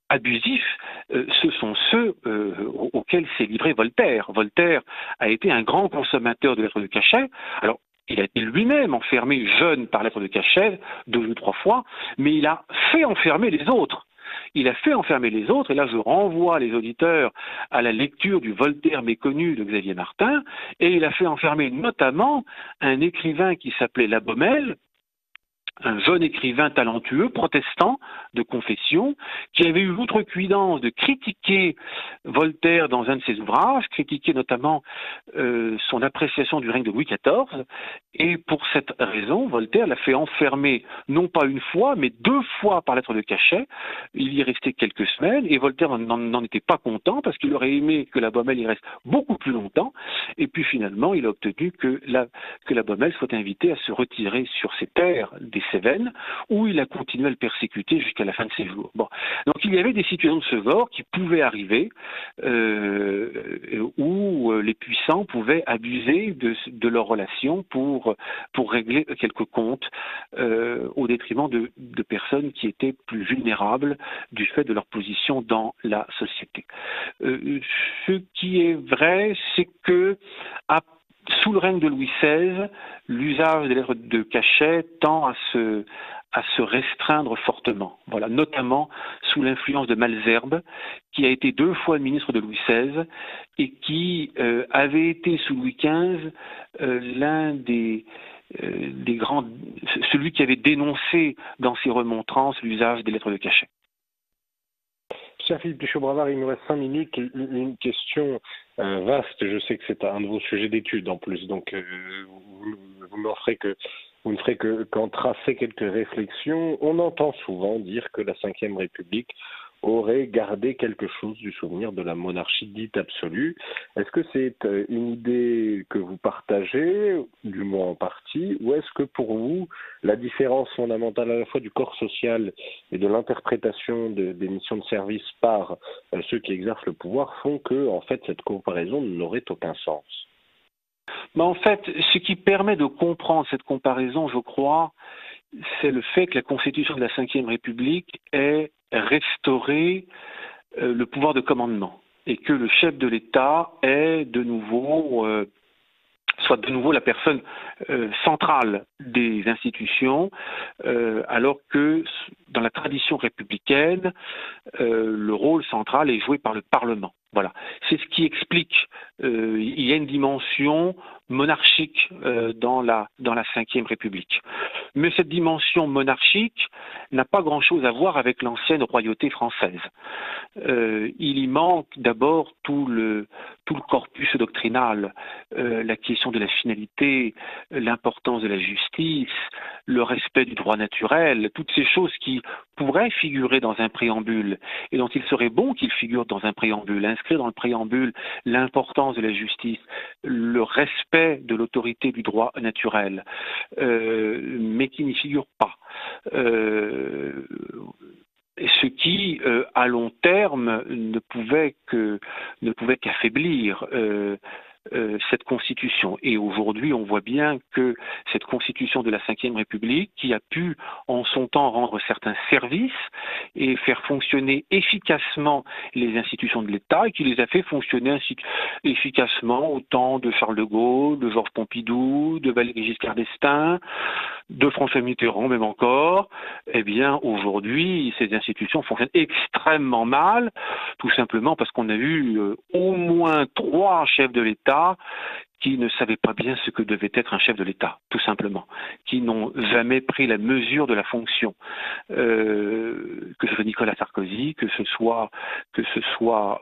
abusifs, ce sont ceux auxquels s'est livré Voltaire. Voltaire a été un grand consommateur de lettres de cachet. Alors, il a été lui-même enfermé jeune par lettre de cachet 2 ou 3 fois, mais il a fait enfermer les autres. Il a fait enfermer les autres, et là je renvoie les auditeurs à la lecture du Voltaire méconnu de Xavier Martin, et il a fait enfermer notamment un écrivain qui s'appelait La Baumelle, un jeune écrivain talentueux, protestant, de confession, qui avait eu l'outrecuidance de critiquer Voltaire dans un de ses ouvrages, critiquer notamment son appréciation du règne de Louis XIV, et pour cette raison, Voltaire l'a fait enfermer, non pas une fois, mais 2 fois par lettre de cachet. Il y est resté quelques semaines, et Voltaire n'en était pas content, parce qu'il aurait aimé que la Beaumelle y reste beaucoup plus longtemps, et puis finalement, il a obtenu que la Beaumelle soit invitée à se retirer sur ses terres des Cévennes, où il a continué à le persécuter jusqu'à la fin de ses jours. Bon. Donc il y avait des situations de ce genre qui pouvaient arriver, où les puissants pouvaient abuser de leurs relations pour régler quelques comptes, au détriment de personnes qui étaient plus vulnérables du fait de leur position dans la société. Ce qui est vrai, c'est que sous le règne de Louis XVI, l'usage des lettres de cachet tend à se restreindre fortement. Voilà, notamment sous l'influence de Malesherbes, qui a été 2 fois ministre de Louis XVI et qui avait été sous Louis XV l'un des grands, celui qui avait dénoncé dans ses remontrances l'usage des lettres de cachet. Cher Philippe Pichot-Bravard, il nous reste 5 minutes. Une question vaste. Je sais que c'est un de vos sujets d'étude en plus, donc vous ne ferez qu'en tracer quelques réflexions. On entend souvent dire que la Ve République aurait gardé quelque chose du souvenir de la monarchie dite absolue. Est-ce que c'est une idée que vous partagez, du moins en partie, ou est-ce que pour vous, la différence fondamentale à la fois du corps social et de l'interprétation des missions de service par ceux qui exercent le pouvoir font que, en fait, cette comparaison n'aurait aucun sens? Mais en fait, ce qui permet de comprendre cette comparaison, je crois, c'est le fait que la Constitution de la Ve République ait restauré le pouvoir de commandement et que le chef de l'État est soit de nouveau la personne centrale des institutions, alors que dans la tradition républicaine, le rôle central est joué par le Parlement. Voilà, c'est ce qui explique. Il y a une dimension monarchique dans la Ve République. Mais cette dimension monarchique n'a pas grand-chose à voir avec l'ancienne royauté française. Il y manque d'abord tout le corpus doctrinal, la question de la finalité, l'importance de la justice, le respect du droit naturel, toutes ces choses qui pourraient figurer dans un préambule et dont il serait bon qu'ils figurent dans un préambule. Inscrire dans le préambule l'importance de la justice, le respect de l'autorité du droit naturel, mais qui n'y figurent pas. Ce qui, à long terme, ne pouvait qu'affaiblir cette constitution. Et aujourd'hui, on voit bien que cette constitution de la Ve République, qui a pu en son temps rendre certains services et faire fonctionner efficacement les institutions de l'État, et qui les a fait fonctionner efficacement au temps de Charles de Gaulle, de Georges Pompidou, de Valéry Giscard d'Estaing, de François Mitterrand même encore, eh bien aujourd'hui, ces institutions fonctionnent extrêmement mal, tout simplement parce qu'on a eu au moins 3 chefs de l'État qui ne savaient pas bien ce que devait être un chef de l'État, tout simplement, qui n'ont jamais pris la mesure de la fonction, que ce soit Nicolas Sarkozy, que ce soit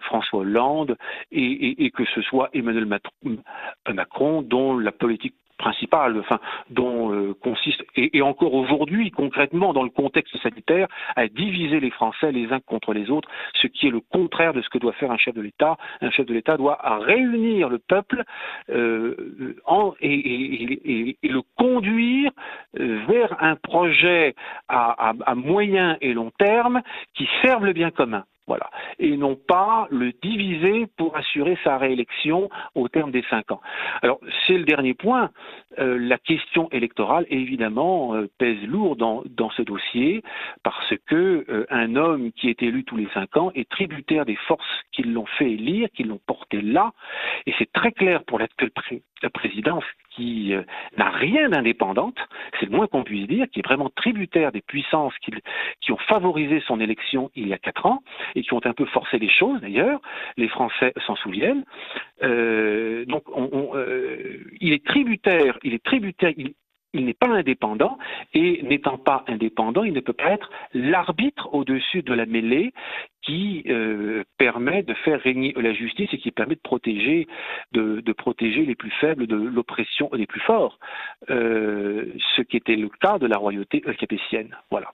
François Hollande et que ce soit Emmanuel Macron, dont la politique principale, dont consiste, et encore aujourd'hui, concrètement, dans le contexte sanitaire, à diviser les Français les uns contre les autres, ce qui est le contraire de ce que doit faire un chef de l'État. Un chef de l'État doit réunir le peuple et le conduire vers un projet à moyen et long terme qui serve le bien commun. Voilà. Et non pas le diviser pour assurer sa réélection au terme des 5 ans. Alors, c'est le dernier point. La question électorale, évidemment, pèse lourd dans ce dossier parce que un homme qui est élu tous les 5 ans est tributaire des forces qui l'ont fait élire, qui l'ont porté là. Et c'est très clair pour l'actuelle présidence qui n'a rien d'indépendante, c'est le moins qu'on puisse dire, qui est vraiment tributaire des puissances qui ont favorisé son élection il y a 4 ans et qui ont un peu forcé les choses d'ailleurs, les Français s'en souviennent. Donc il est tributaire, il n'est pas indépendant, et n'étant pas indépendant, il ne peut pas être l'arbitre au-dessus de la mêlée qui permet de faire régner la justice et qui permet de protéger les plus faibles de l'oppression des plus forts, ce qui était le cas de la royauté capétienne. Voilà.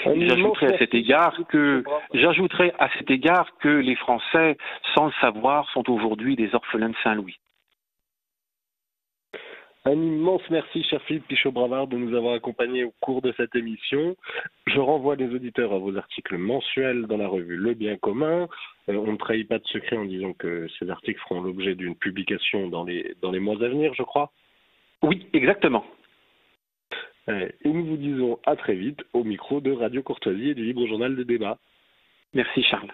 J'ajouterai à cet égard que les Français, sans le savoir, sont aujourd'hui des orphelins de Saint-Louis. Un immense merci, cher Philippe Pichot-Bravard, de nous avoir accompagnés au cours de cette émission. Je renvoie les auditeurs à vos articles mensuels dans la revue Le Bien Commun. On ne trahit pas de secret en disant que ces articles feront l'objet d'une publication dans les mois à venir, je crois. Oui, exactement. Et nous vous disons à très vite au micro de Radio Courtoisie et du Libre Journal de Débat. Merci Charles.